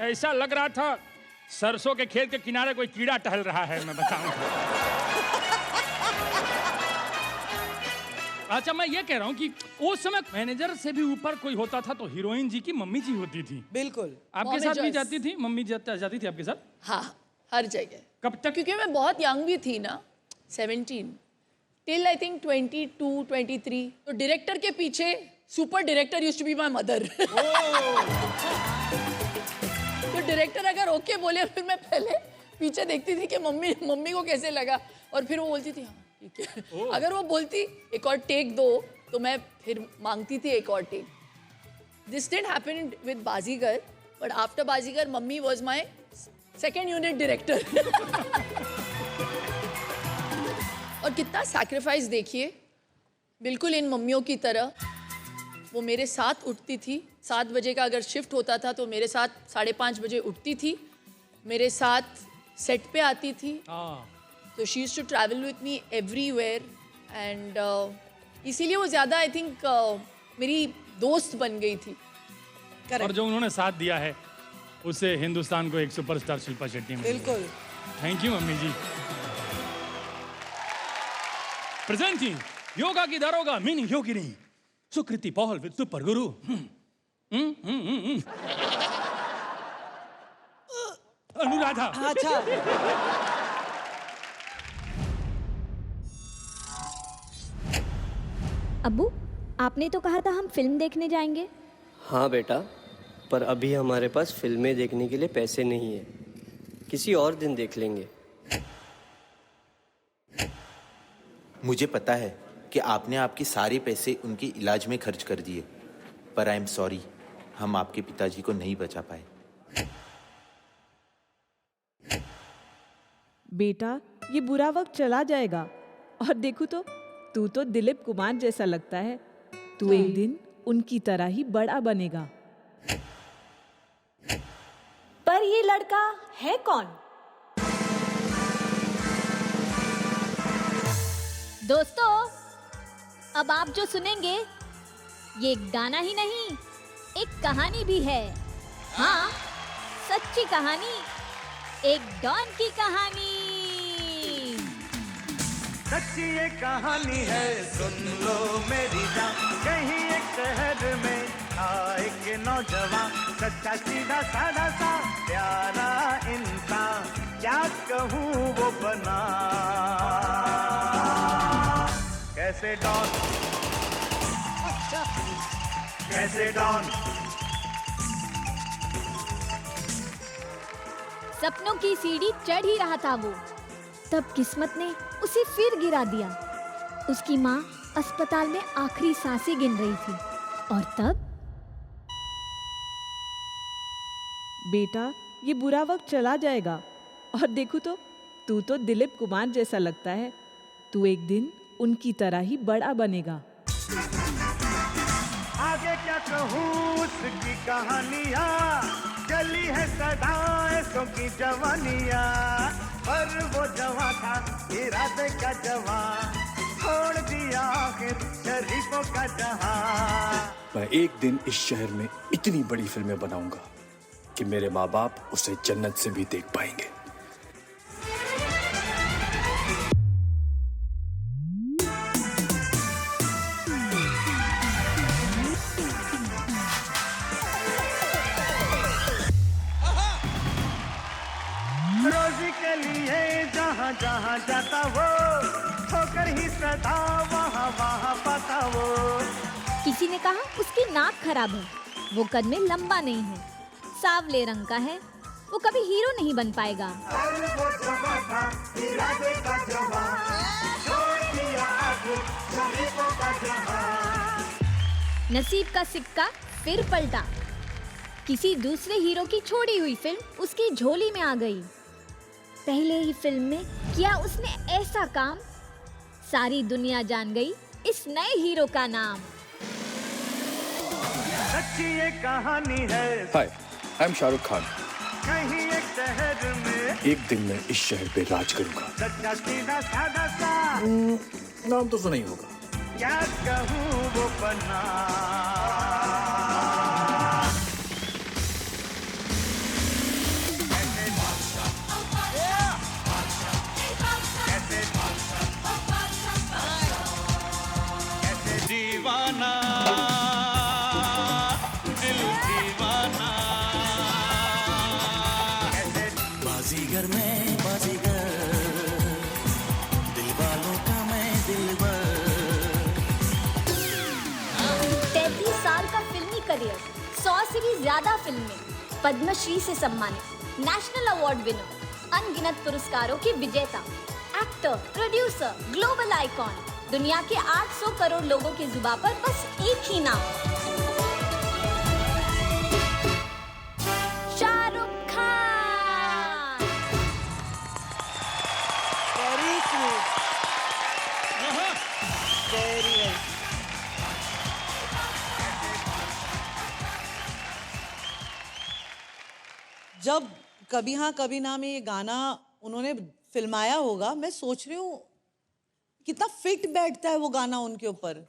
ऐसा लग रहा था सरसों के खेत के किनारे कोई कीड़ा टहल रहा है, मैं बताऊं। अच्छा, मैं ये कह रहा हूँ कि उस समय मैनेजर से भी ऊपर कोई होता था तो हीरोइन जी की मम्मी जी होती थी। बिल्कुल। आपके साथ भी जाती थी मम्मी? जाती थी आपके साथ? हाँ, हर जगह। कब तक? क्योंकि मैं बहुत यंग भी थी ना, 17 टिल आई थिंक 22, 23। तो डायरेक्टर के पीछे super director used to be my mother. तो डायरेक्टर अगर ओके बोले, फिर मैं पहले पीछे देखती थी कि मम्मी को कैसे लगा, और फिर वो बोलती थी हाँ ठीक है। अगर वो बोलती एक और टेक दो, तो मैं फिर मांगती थी एक और take. This didn't happen with Baazigar, but after Baazigar mummy was my second unit director. और कितना सैक्रिफाइस देखिए, बिल्कुल इन मम्मियों की तरह वो मेरे साथ उठती थी। 7 बजे का अगर शिफ्ट होता था तो मेरे साथ 5:30 बजे उठती थी, मेरे साथ सेट पे आती थी। तो she used to travel with me everywhere, and इसीलिए वो ज़्यादा आई थिंक मेरी दोस्त बन गई थी। और जो उन्होंने साथ दिया है उससे हिंदुस्तान को एक सुपरस्टार शिल्पा शेट्टी मिली। बिल्कुल। Thank you mummy ji. Presenting yoga की दारोगा मिनी योगिनी सुकृति पॉल विद सुपर गुरु। अनुराधा। अच्छा। अब्बू, आपने तो कहा था हम फिल्म देखने जाएंगे। हाँ बेटा, पर अभी हमारे पास फिल्में देखने के लिए पैसे नहीं है, किसी और दिन देख लेंगे। मुझे पता है कि आपने आपके सारे पैसे उनके इलाज में खर्च कर दिए, पर आई एम सॉरी, हम आपके पिताजी को नहीं बचा पाए। बेटा, ये बुरा वक्त चला जाएगा, और देखो तो तू तो दिलीप कुमार जैसा लगता है। तू एक दिन उनकी तरह ही बड़ा बनेगा। पर ये लड़का है कौन? दोस्तों, अब आप जो सुनेंगे ये एक गाना ही नहीं, एक कहानी भी है। हाँ, सच्ची कहानी, एक डॉन की कहानी। सच्ची ये कहानी है, सुन लो मेरी जान। कहीं एक शहर में था एक नौजवान, सच्चा सीधा सादा सा प्यारा इंसान। क्या कहूँ वो बना कैसे डॉन, कैसे डॉन। सपनों की सीढ़ी चढ़ ही रहा था वो, तब किस्मत ने उसे फिर गिरा दिया। उसकी माँ अस्पताल में आखिरी सांसें गिन रही थी, और तब बेटा, ये बुरा वक्त चला जाएगा, और देखो तो तू तो दिलीप कुमार जैसा लगता है। तू एक दिन उनकी तरह ही बड़ा बनेगा। आगे क्या कहूँ उसकी कहानियाँ, चली है सदाएं की जवानियाँ। पर वो जवां था इरादे का जवां, छोड़ दिया आखिर शरीफों का जहां। मैं एक दिन इस शहर में इतनी बड़ी फिल्में बनाऊंगा कि मेरे माँ बाप उसे जन्नत से भी देख पाएंगे। रोजी के लिए जहाँ जहाँ जाता वो, होकर ही सदा वहाँ वहाँ पाता वो। किसी ने कहा उसकी नाक खराब है, वो कद में लंबा नहीं है, सांवले रंग का है, वो कभी हीरो नहीं बन पाएगा। वो जवां था इरादे का जवां, छोड़ दिया आखिर शरीफों का जहां। नसीब का सिक्का फिर पलटा, किसी दूसरे हीरो की छोड़ी हुई फिल्म उसकी झोली में आ गई। पहले ही फिल्म में किया उसने ऐसा काम, सारी दुनिया जान गई इस नए हीरो का नाम। सच्ची ये कहानी है। हाय, आई एम शाहरुख खान। कहीं एक शहर में एक दिन मैं इस शहर पे राज करूंगा। सच्चा सीधा सादा सा नाम तो सुना ही होगा। क्या कहूँ वो बना फिल्म में पद्मश्री से सम्मानित, नेशनल अवार्ड विनर, अनगिनत पुरस्कारों के विजेता, एक्टर, प्रोड्यूसर, ग्लोबल आइकॉन, दुनिया के 800 करोड़ लोगों की जुबान पर बस एक ही नाम, Shahrukh Khan. Very sweet, very very. जब कभी हाँ कभी ना में ये गाना उन्होंने फिल्माया होगा, मैं सोच रही हूँ कितना फिट बैठता है वो गाना उनके ऊपर,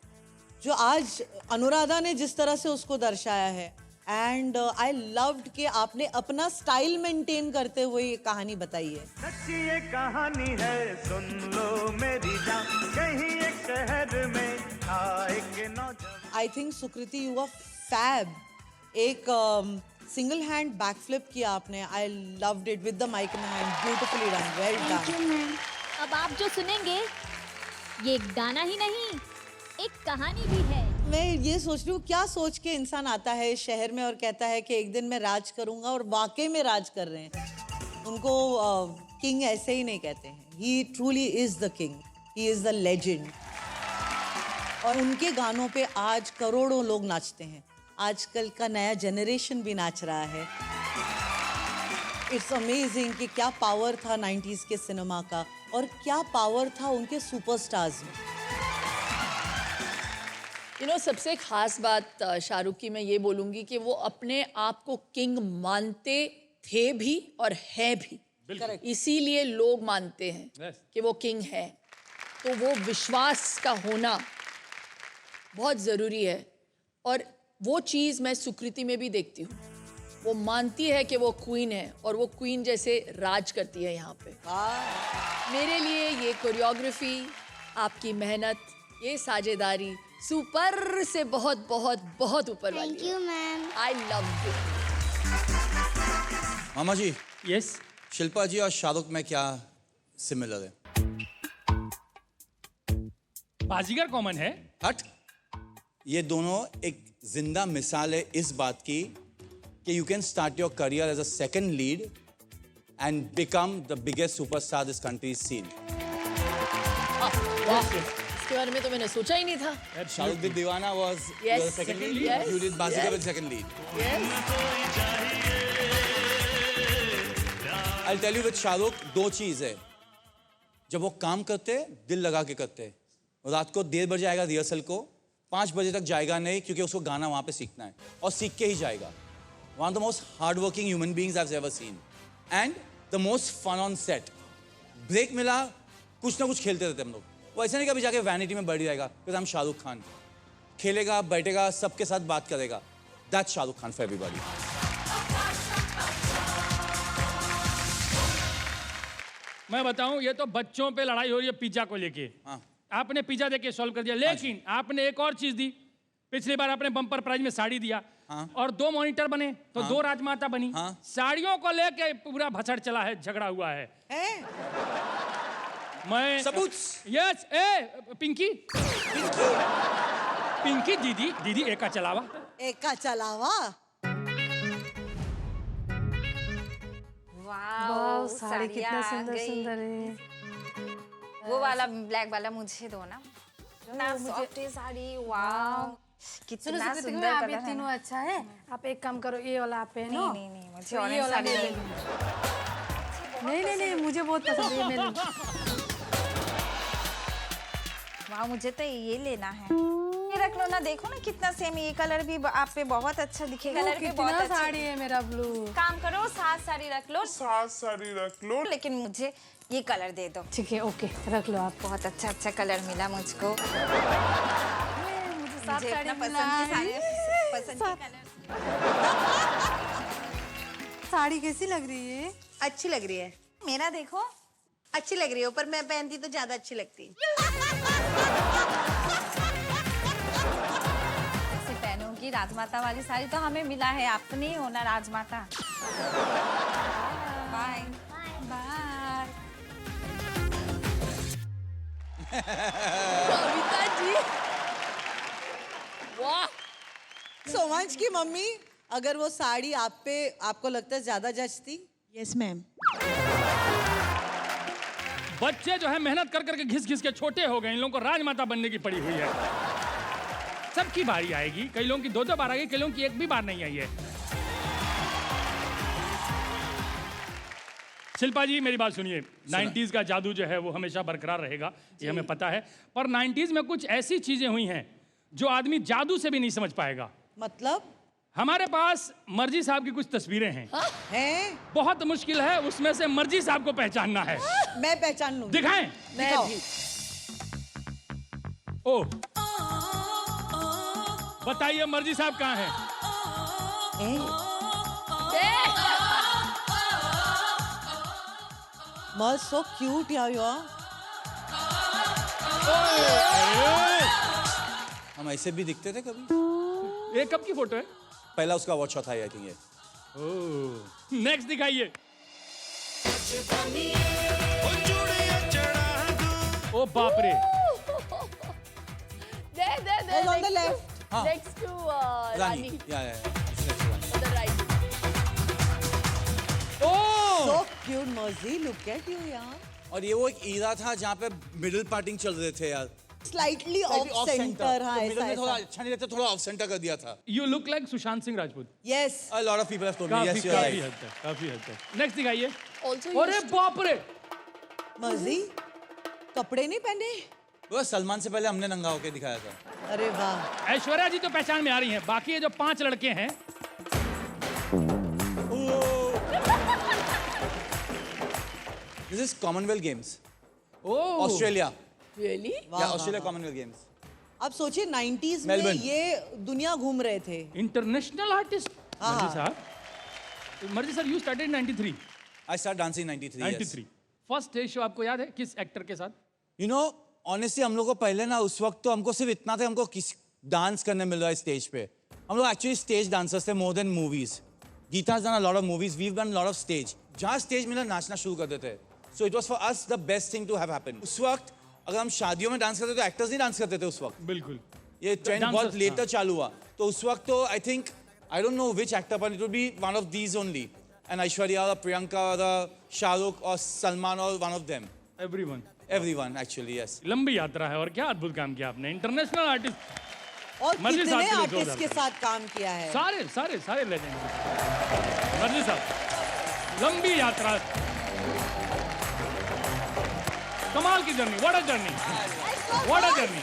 जो आज अनुराधा ने जिस तरह से उसको दर्शाया है। एंड आई लव्ड कि आपने अपना स्टाइल मेंटेन करते हुए ये कहानी बताई है। सच्ची ये कहानी है, सुन लो मेरी जान, कहीं एक शहर में था एक नौजवान। I think Sukriti you are fab. एक सिंगल हैंड बैकफ्लिप किया आपने। I loved it with the mic in hand, beautifully done, well done. अब आप जो सुनेंगे ये एक गाना ही नहीं, एक कहानी भी है। मैं ये सोच रही हूँ क्या सोच के इंसान आता है इस शहर में और कहता है कि एक दिन मैं राज करूंगा, और वाकई में राज कर रहे हैं। उनको किंग ऐसे ही नहीं कहते हैं, he truly is the king, he is the legend. और उनके गानों पे आज करोड़ों लोग नाचते हैं, आजकल का नया जनरेशन भी नाच रहा है। इट्स अमेजिंग कि क्या पावर था 90s के सिनेमा का, और क्या पावर था उनके सुपरस्टार्स में। सबसे खास बात शाहरुख की मैं ये बोलूँगी कि वो अपने आप को किंग मानते थे भी और है भी, इसीलिए लोग मानते हैं कि वो किंग है। तो वो विश्वास का होना बहुत ज़रूरी है, और वो चीज़ मैं सुकृति में भी देखती हूँ। वो मानती है कि वो क्वीन है, और वो क्वीन जैसे राज करती है यहाँ पे। मेरे लिए ये कोरियोग्राफी, आपकी मेहनत, ये साझेदारी सुपर से बहुत बहुत बहुत ऊपर वाली। Thank you ma'am. I love you. मामा जी। यस। शिल्पा जी और शाहरुख में क्या सिमिलर है? बाजीगर कॉमन है। हट, ये दोनों एक जिंदा मिसाल है इस बात की कि you can start your career as a second lead and become the biggest superstar this country is seen. इसके बारे में तो मैंने सोचा ही नहीं था। Shahrukh with Deewana was your second lead, you did Baazigar with second lead. I tell you with Shahrukh दो चीज है, जब वो काम करते दिल लगा के करते, रात को 1:30 बजे आएगा रिहर्सल को, 5 बजे तक जाएगा नहीं, क्योंकि उसको गाना वहाँ पे सीखना है और सीख के ही जाएगा। One of the most hard working human beings I have ever seen and the most fun on set. Break मिला, कुछ ना कुछ खेलते रहते हम लोग। वो ऐसा नहीं कभी जाके वैनिटी में बढ़ जाएगा, because I am Shahrukh Khan. खेलेगा, बैठेगा, सबके साथ बात करेगा। That's Shahrukh Khan for everybody. मैं बताऊं, ये तो बच्चों पे लड़ाई हो रही है पिज्जा को लेके। आपने पिज्जा देके सॉल्व कर दिया, लेकिन आपने एक और चीज दी। पिछली बार आपने बम्पर प्राइज में साड़ी दिया, और 2 मॉनिटर बने तो 2 राजमाता बनी। साड़ियों को लेके पूरा भसड़ चला है, झगड़ा हुआ है। मैं सबूत। यस। पिंकी पिंकी दीदी एका चलावा। एका चलावा। वाह, साड़ी कितना सुंदर सुंदर है। वो वाला ब्लैक वाला मुझे दो ना, ना सॉफ्ट है साड़ी। वाह, कितना सुंदर आप कलर ये है। तीनों अच्छा है। आप एक काम करो, ये वाला आप पहनो। नहीं, मुझे तो ये ऑरेंज वाला साड़ी ले लो। नहीं, मुझे बहुत पसंद है, ये मैं लूं। वाह, मुझे तो ये लेना है। ये रख लो ना, देखो ना कितना सेम। ये कलर भी आप पे बहुत अच्छा दिखेगा। कलर भी बहुत अच्छा साड़ी है मेरा ब्लू। काम करो, 7 साड़ी रख लो। 7 साड़ी रख लो, लेकिन मुझे ये कलर दे दो। ठीक है, ओके, रख लो आप। बहुत अच्छा कलर मिला मुझको। मुझे अपना पसंद की कलर। साड़ी कैसी लग रही है? अच्छी लग रही है। मेरा देखो, अच्छी लग रही है। ऊपर मैं पहनती तो ज्यादा अच्छी लगती। ऐसे पहनूंगी राजमाता वाली साड़ी तो हमें मिला है, आप नहीं हो ना राजमाता। Bye bye. कविता जी, वाह। सोमांश की मम्मी अगर वो साड़ी आप पे आपको लगता है ज्यादा जचती? Yes ma'am. बच्चे जो है मेहनत कर करके घिस घिस के छोटे हो गए, इन लोगों को राजमाता बनने की पड़ी हुई है। सबकी बारी आएगी, कई लोगों की 2-2 बार आई, कई लोगों की एक भी बार नहीं आई है। शिल्पा जी मेरी बात सुनिए, 90s का जादू जो है वो हमेशा बरकरार रहेगा, ये हमें पता है, पर 90s में कुछ ऐसी चीजें हुई हैं जो आदमी जादू से भी नहीं समझ पाएगा। मतलब? हमारे पास मर्जी साहब की कुछ तस्वीरें हैं। हैं? बहुत मुश्किल है उसमें से मर्जी साहब को पहचानना है। मैं पहचान लूंगी। दिखाएं? मैं भी। ओ, बताइए मर्जी साहब कहाँ हैं? Mom, so cute, yeah, you are. हम ऐसे भी दिखते थे कभी? ये कब की फोटो है? पहला उसका वॉच था आई थिंक ये। ओह, नेक्स्ट दिखाइए। ओ बाप रे। There. On the left. Next to Rani. Yeah. On the right. So cute, Mercy. Look at you, यार. और ये वो एक ईरा था जहाँ पे मिडिल पार्टिंग चल रहे थे यार। Slightly off center, हाँ मिडिल में थोड़ा ऐसा। अच्छा नहीं रहता, थोड़ा ऑफ सेंटर कर दिया था। You look like Sushant Singh Rajput. Yes. A lot of people have told me. Yes, you're काफी right. हद तक, काफी हद तक। नेक्स्ट दिखाइए। Also, अरे बाप रे। मर्जी, कपड़े नहीं पहने? वो सलमान से पहले हमने नंगा होके दिखाया था। अरे वाह। ऐश्वर्या जी तो पहचान में आ रही हैं, बाकी ये जो 5 लड़के हैं। This is Commonwealth Games. Oh. Australia. Really? Yeah, Australia Commonwealth Games. अब सोचिए 90s में Melbourne. ये दुनिया घूम रहे थे। International artist. मर्जी साहब, मर्जी sir, you started 93। I started dancing 93. 93। First stage show आपको याद है किस एक्टर के साथ? You know, honestly हम लोग को पहले ना उस वक्त तो हमको सिर्फ इतना था, हमको किस डांस करने मिल रहा है स्टेज पे। हम लोग एक्चुअली स्टेज डांसर्स थे more than movies. Geeta's done a lot of movies. We've done a lot of stage. जहाँ स्टेज मिला नाचना शुरू कर देते थे। So it was for us the best thing to have happened. उस वक्त अगर हम शादियों में डांस करते तो एक्टर्स नहीं डांस करते थे उस वक्त। बिल्कुल। ये ट्रेंड बहुत लेटर चालू हुआ, तो उस वक्त तो I think I don't know which actor, but it would be one of these only. And Aishwarya or Priyanka or Shahrukh or Salman or one of them. Everyone actually, yes. लंबी यात्रा है और क्या अद्भुत काम किया आपने, इंटरनेशनल आर्टिस्ट। और मर्जी कितने साहब के लिए आर्टिस्ट जोरदार के साथ काम किया है? सारे लेजेंड। मर्जी साहब, लंबी यात्रा, कमाल की journey, what a journey, what a journey,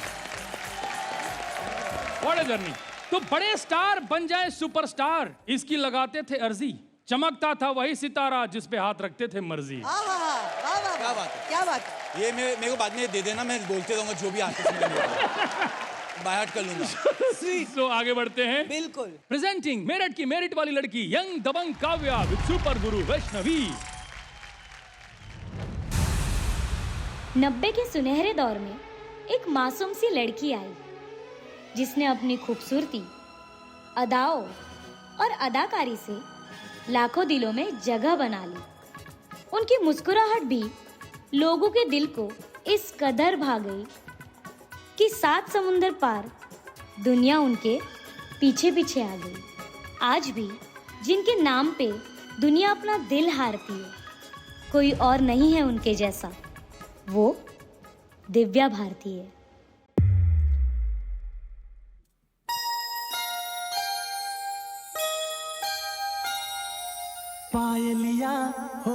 what a journey. तो बड़े स्टार बन जाए सुपरस्टार, इसकी लगाते थे अर्जी, चमकता था वही सितारा जिस पे हाथ रखते थे मर्जी। क्या बात है? ये मेरे को बाद में दे देना, मैं बोलते रहूंगा जो भी आर्टिस्ट बाहर कर लूंगा। तो आगे बढ़ते हैं। बिल्कुल। प्रेजेंटिंग मेरठ की मेरिट वाली लड़की यंग दबंग काव्या विद सुपर गुरु वैष्णवी। 90 के सुनहरे दौर में एक मासूम सी लड़की आई जिसने अपनी खूबसूरती, अदाओं और अदाकारी से लाखों दिलों में जगह बना ली। उनकी मुस्कुराहट भी लोगों के दिल को इस कदर भा गई कि 7 समुंदर पार दुनिया उनके पीछे पीछे आ गई। आज भी जिनके नाम पे दुनिया अपना दिल हारती है, कोई और नहीं है उनके जैसा, वो दिव्या भारती है। पायलिया हो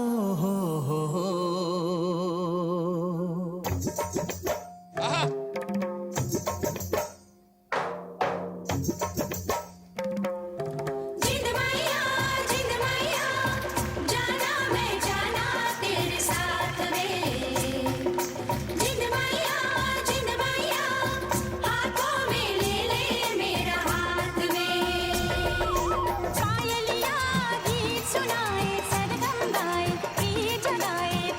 सुनाए सरगम गाए, प्रिय जगाए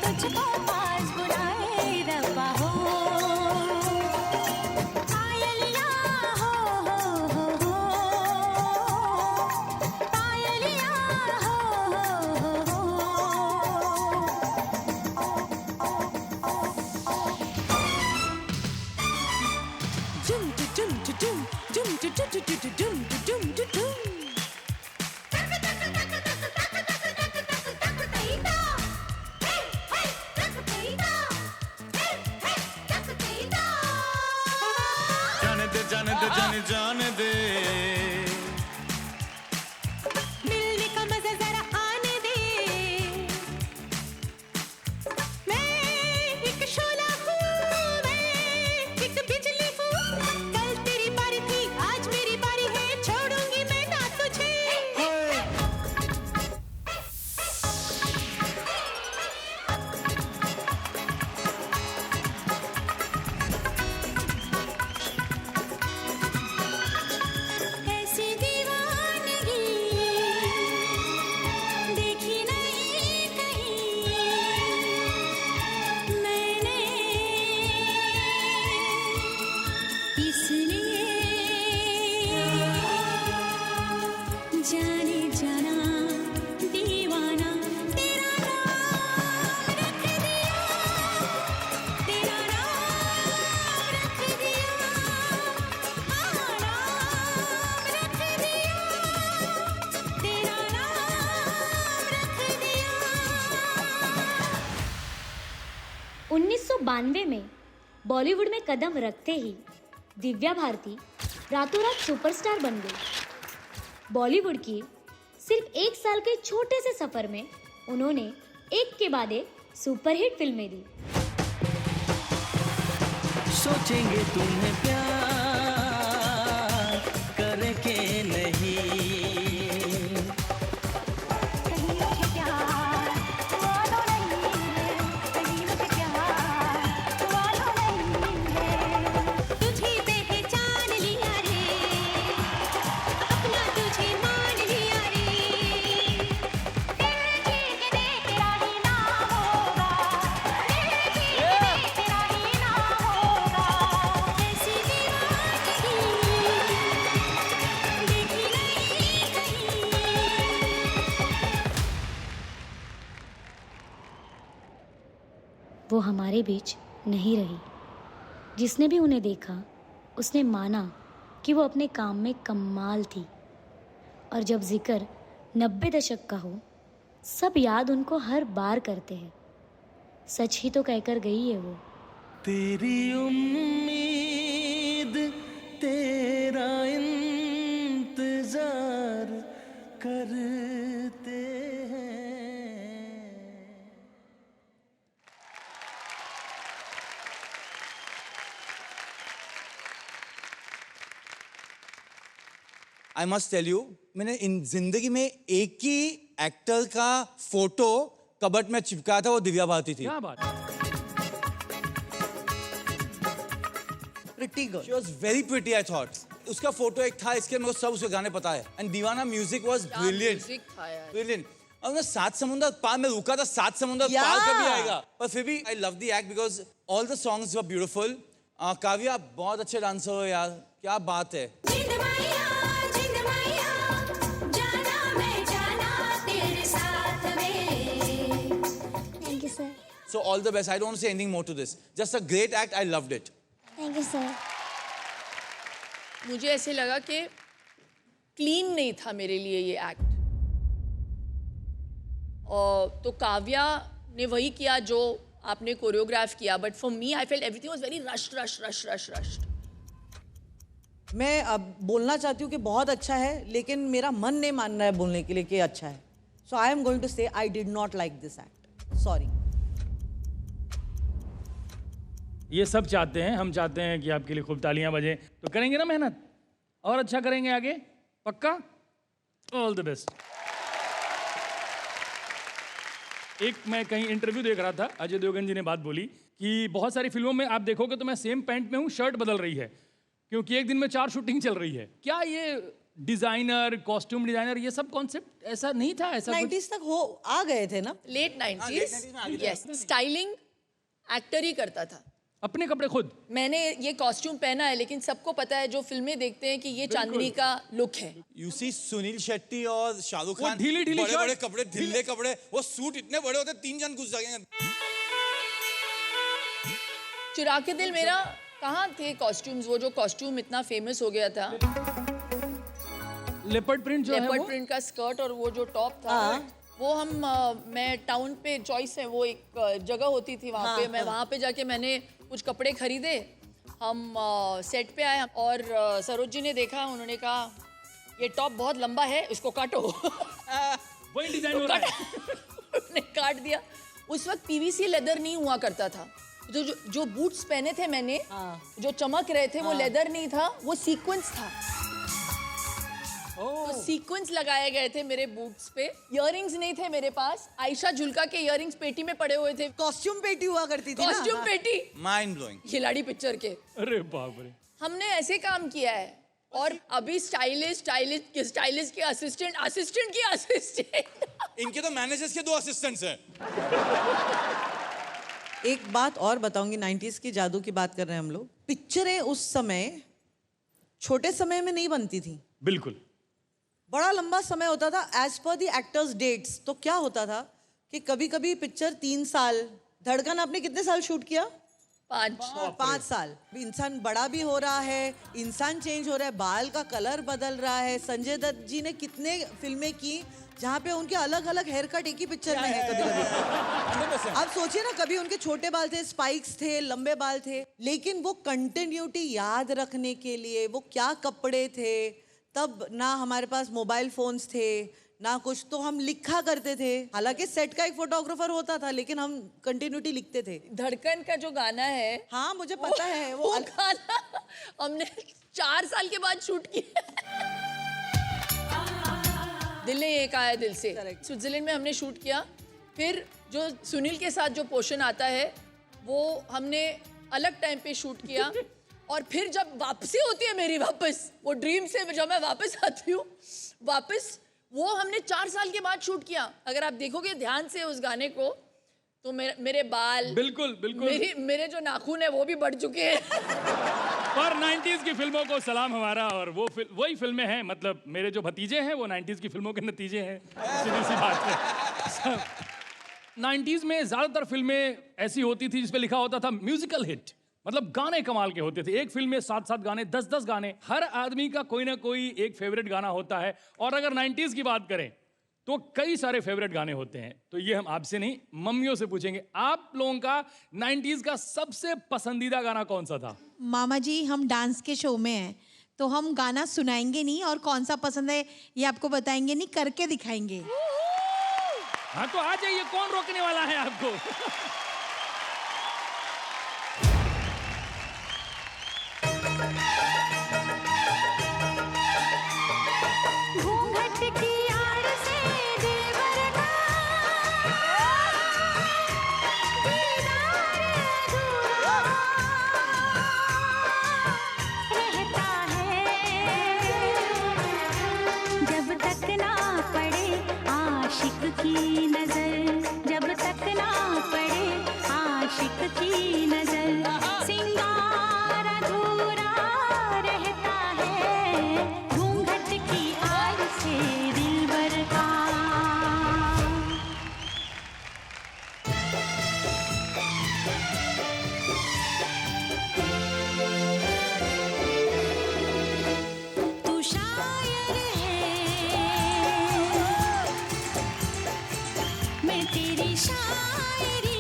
दे जाने जाने दे मिलने का मजा जरा आने दे मैं एक शोला हूँ मैं एक बिजली हूँ कल तेरी बारी थी आज मेरी बारी है छोड़ूंगी मैं ना तुझे ऐसी दीवानगी देखी नहीं कहीं मैंने इसलिए जाने जाना दीवाना तेरा नाम रख दिया तेरा नाम रख दिया नाम रख दिया तेरा नाम रख दिया 1992 में बॉलीवुड में कदम रखते ही दिव्या भारती रातों रात सुपरस्टार बन गई। बॉलीवुड की सिर्फ 1 साल के छोटे से सफर में उन्होंने एक के बाद एक सुपरहिट फिल्में दी। सोचेंगे तुम्हें प्यार करे के नहीं कहीं मुझे प्यार वालों नहीं है कहीं मुझे प्यार वालों नहीं है तुझे पहचान लिया रे अपना तुझे मान लिया रे तेरे जी के तेरा ही नाम होगा तेरे जी के तेरा ही नाम होगा ऐसी दीवानगी देखी नहीं कहीं वो हमारे बीच नहीं रही। जिसने भी उन्हें देखा उसने माना कि वो अपने काम में कमाल थी। और जब जिक्र 90 दशक का हो सब याद उनको हर बार करते हैं। सच ही तो कहकर गई है वो। तेरी उम्मीद तेरा इंतजार करते हैं आई मस्ट टेल यू, मैंने इन जिंदगी में एक ही एक्टर का फोटो कबर्ड में चिपकाया था, वो दिव्या भारती थी। क्या बात। Pretty girl. She was very pretty, I thought. उसका फोटो एक था, इसके मेरे को सब उसके गाने पता है। And दीवाना म्यूजिक was brilliant. म्यूजिक था यार Brilliant. और मैं 7 समुंदर पार में रुका था, 7 समुंदर पार कभी आएगा, पर फिर भी I love the act because all the songs were beautiful. Kavya आप बहुत अच्छे डांसर हो यार, क्या बात है। जिंद माया जाना मैं जाना तेरे साथ में thank you sir. So all the best. I don't want to say anything more to this. Just a great act. I loved it. Thank you sir. मुझे ऐसे लगा कि क्लीन नहीं था मेरे लिए ये एक्ट। और तो काव्या ने वही किया जो आपने कोरियोग्राफ किया, but for me I felt everything was very rushed. मैं अब बोलना चाहती हूँ कि बहुत अच्छा है, लेकिन मेरा मन नहीं मान रहा है बोलने के लिए कि अच्छा है। सो आई एम गोइंग टू से I did not like this act, sorry. ये सब चाहते हैं, हम चाहते हैं कि आपके लिए खूब तालियां बजें, तो करेंगे ना मेहनत और अच्छा करेंगे आगे, पक्का। All the best. एक मैं कहीं इंटरव्यू देख रहा था, अजय देवगन जी ने बात बोली कि बहुत सारी फिल्मों में आप देखोगे तो मैं सेम पैंट में हूँ, शर्ट बदल रही है क्योंकि एक दिन में 4 शूटिंग चल रही है। क्या ये डिजाइनर, कॉस्ट्यूम डिजाइनर, ये सब कॉन्सेप्ट ऐसा नहीं था? ऐसा 90s तक हो आ गए थे ना, late 90s। Yes, styling actor ही करता था, अपने कपड़े खुद। मैंने ये कॉस्ट्यूम पहना है, लेकिन सबको पता है जो फिल्में देखते हैं कि ये चांदनी का लुक है। You see सुनील शेट्टी और शाहरुख वो खान, ढीली बड़े बड़े शर्ट, कपड़े, ढीले कपड़े, वो सूट इतने बड़े होते 3 जन घुस जाएंगे। चुरा के दिल मेरा कहाँ थे कॉस्ट्यूम्स? वो जो कॉस्ट्यूम इतना फेमस हो गया था, लेपर्ड प्रिंट जो है, लेपर्ड वो प्रिंट का स्कर्ट और वो जो टॉप था, वो हम मैं टाउन पे चॉइस है, वो एक जगह होती थी वहाँ पे, मैं वहाँ पे जाके मैंने कुछ कपड़े खरीदे हम सेट पे आए और सरोज जी ने देखा, उन्होंने कहा ये टॉप बहुत लंबा है, इसको काटो। वही डिजाइन हो रहा है। उन्होंने काट दिया। उस वक्त पीवीसी लेदर नहीं हुआ करता था। जो बूट्स पहने थे मैंने, जो चमक रहे थे, वो लेदर नहीं था, वो सीक्वेंस था। तो सीक्वेंस लगाए गए थे मेरे बूट्स पे। इयररिंग्स नहीं थे मेरे पास। आयशा झुलका के इयररिंग्स पेटी में पड़े हुए थे। कॉस्ट्यूम पेटी हुआ करती थी ना? कॉस्ट्यूम पेटी। Mind blowing. खिलाड़ी पिक्चर के। अरे बाप रे। हमने ऐसे काम किया है। और अभी स्टाइलिस्ट के असिस्टेंट की असिस्टेंट। इनके तो मैनेजर्स के 2 असिस्टेंट्स हैं। एक बात और बताऊंगी, 90s की जादू की बात कर रहे हैं हम लोग। पिक्चरें उस समय छोटे समय में नहीं बनती थी। बिल्कुल। बड़ा लंबा समय होता था as per the actors dates. तो क्या होता था कि कभी कभी पिक्चर 3 साल, धड़कन आपने कितने साल शूट किया? 5 साल। इंसान बड़ा भी हो रहा है, इंसान चेंज हो रहा है, बाल का कलर बदल रहा है। संजय दत्त जी ने कितने फिल्में की जहाँ पे उनके अलग अलग हेयर कट एक ही पिक्चर में है कभी कभी। आप सोचिए ना, कभी उनके छोटे बाल थे, स्पाइक्स थे, लंबे बाल थे, लेकिन वो कंटिन्यूटी याद रखने के लिए वो क्या कपड़े थे। तब ना हमारे पास मोबाइल फोन्स थे ना कुछ, तो हम लिखा करते थे। हालांकि सेट का एक फोटोग्राफर होता था, लेकिन हम कंटिन्यूटी लिखते थे। धड़कन का जो गाना है, हाँ मुझे पता है वो गाना हमने 4 साल के बाद शूट किया। दिल ने एक आया दिल से, स्विट्जरलैंड में हमने शूट किया। फिर जो सुनील के साथ जो पोर्शन आता है वो हमने अलग टाइम पे शूट किया। और फिर जब वापसी होती है मेरी, वापस वो ड्रीम से जब मैं वापस आती हूँ, वापस वो हमने 4 साल के बाद शूट किया। अगर आप देखोगे ध्यान से उस गाने को तो मेरे बाल, बिल्कुल मेरे जो नाखून है वो भी बढ़ चुके हैं। पर 90s की फिल्मों को सलाम हमारा। और वही फिल्में हैं, मतलब मेरे जो भतीजे हैं वो 90s की फिल्मों के नतीजे हैं। सीधी सी बात है। 90s में ज्यादातर फिल्में ऐसी होती थी जिसपे लिखा होता था म्यूजिकल हिट, मतलब गाने कमाल के होते थे। एक फिल्म में 7-7 गाने, 10-10 गाने। हर आदमी का कोई ना कोई एक फेवरेट गाना होता है। और अगर 90s की बात करें तो कई सारे फेवरेट गाने होते हैं। तो ये हम आपसे नहीं, मम्मियों से पूछेंगे, आप लोगों का 90s का सबसे पसंदीदा गाना कौन सा था? मामा जी, हम डांस के शो में हैं तो हम गाना सुनाएंगे नहीं और कौन सा पसंद है ये आपको बताएंगे नहीं, करके दिखाएंगे। हाँ तो आ जाइए, कौन रोकने वाला है आपको? की नजर, जब तक ना पड़े आशिक की नजर, सिंगार अधूरा रहता है, घूंघट की आड़ से दिलबर का। तू शायर मैं तेरी शायरी,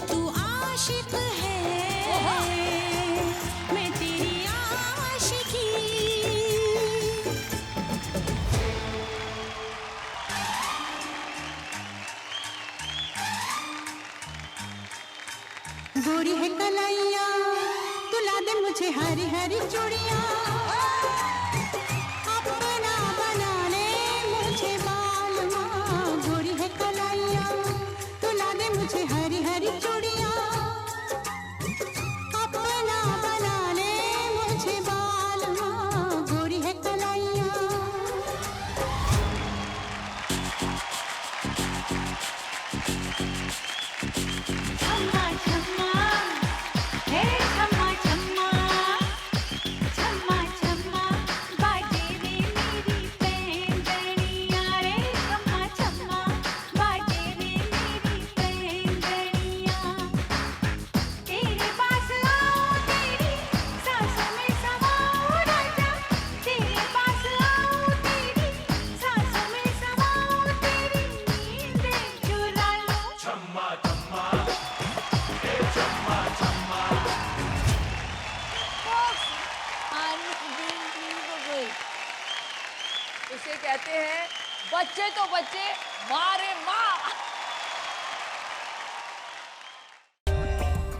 तू आशिक है मैं तेरी आशिकी। गोरी है कलाइया, तू ला दे मुझे हरी हरी चूड़ियाँ, अपना बना ले मुझे बालमा। गोरी है कलाइया, तू ला दे मुझे हरी हरी चूड़ियाँ, अपना बना ले मुझे बालमा। गोरी है कलाइया। छम्मा छम्मा, हे छम्मा छम्मा, छम्मा बच्चे तो बच्चे, मारे माँ।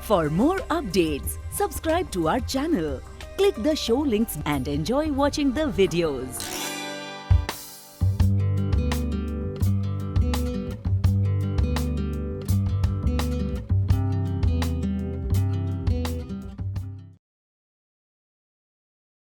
For more updates, subscribe to our channel, click the show links and enjoy watching the videos.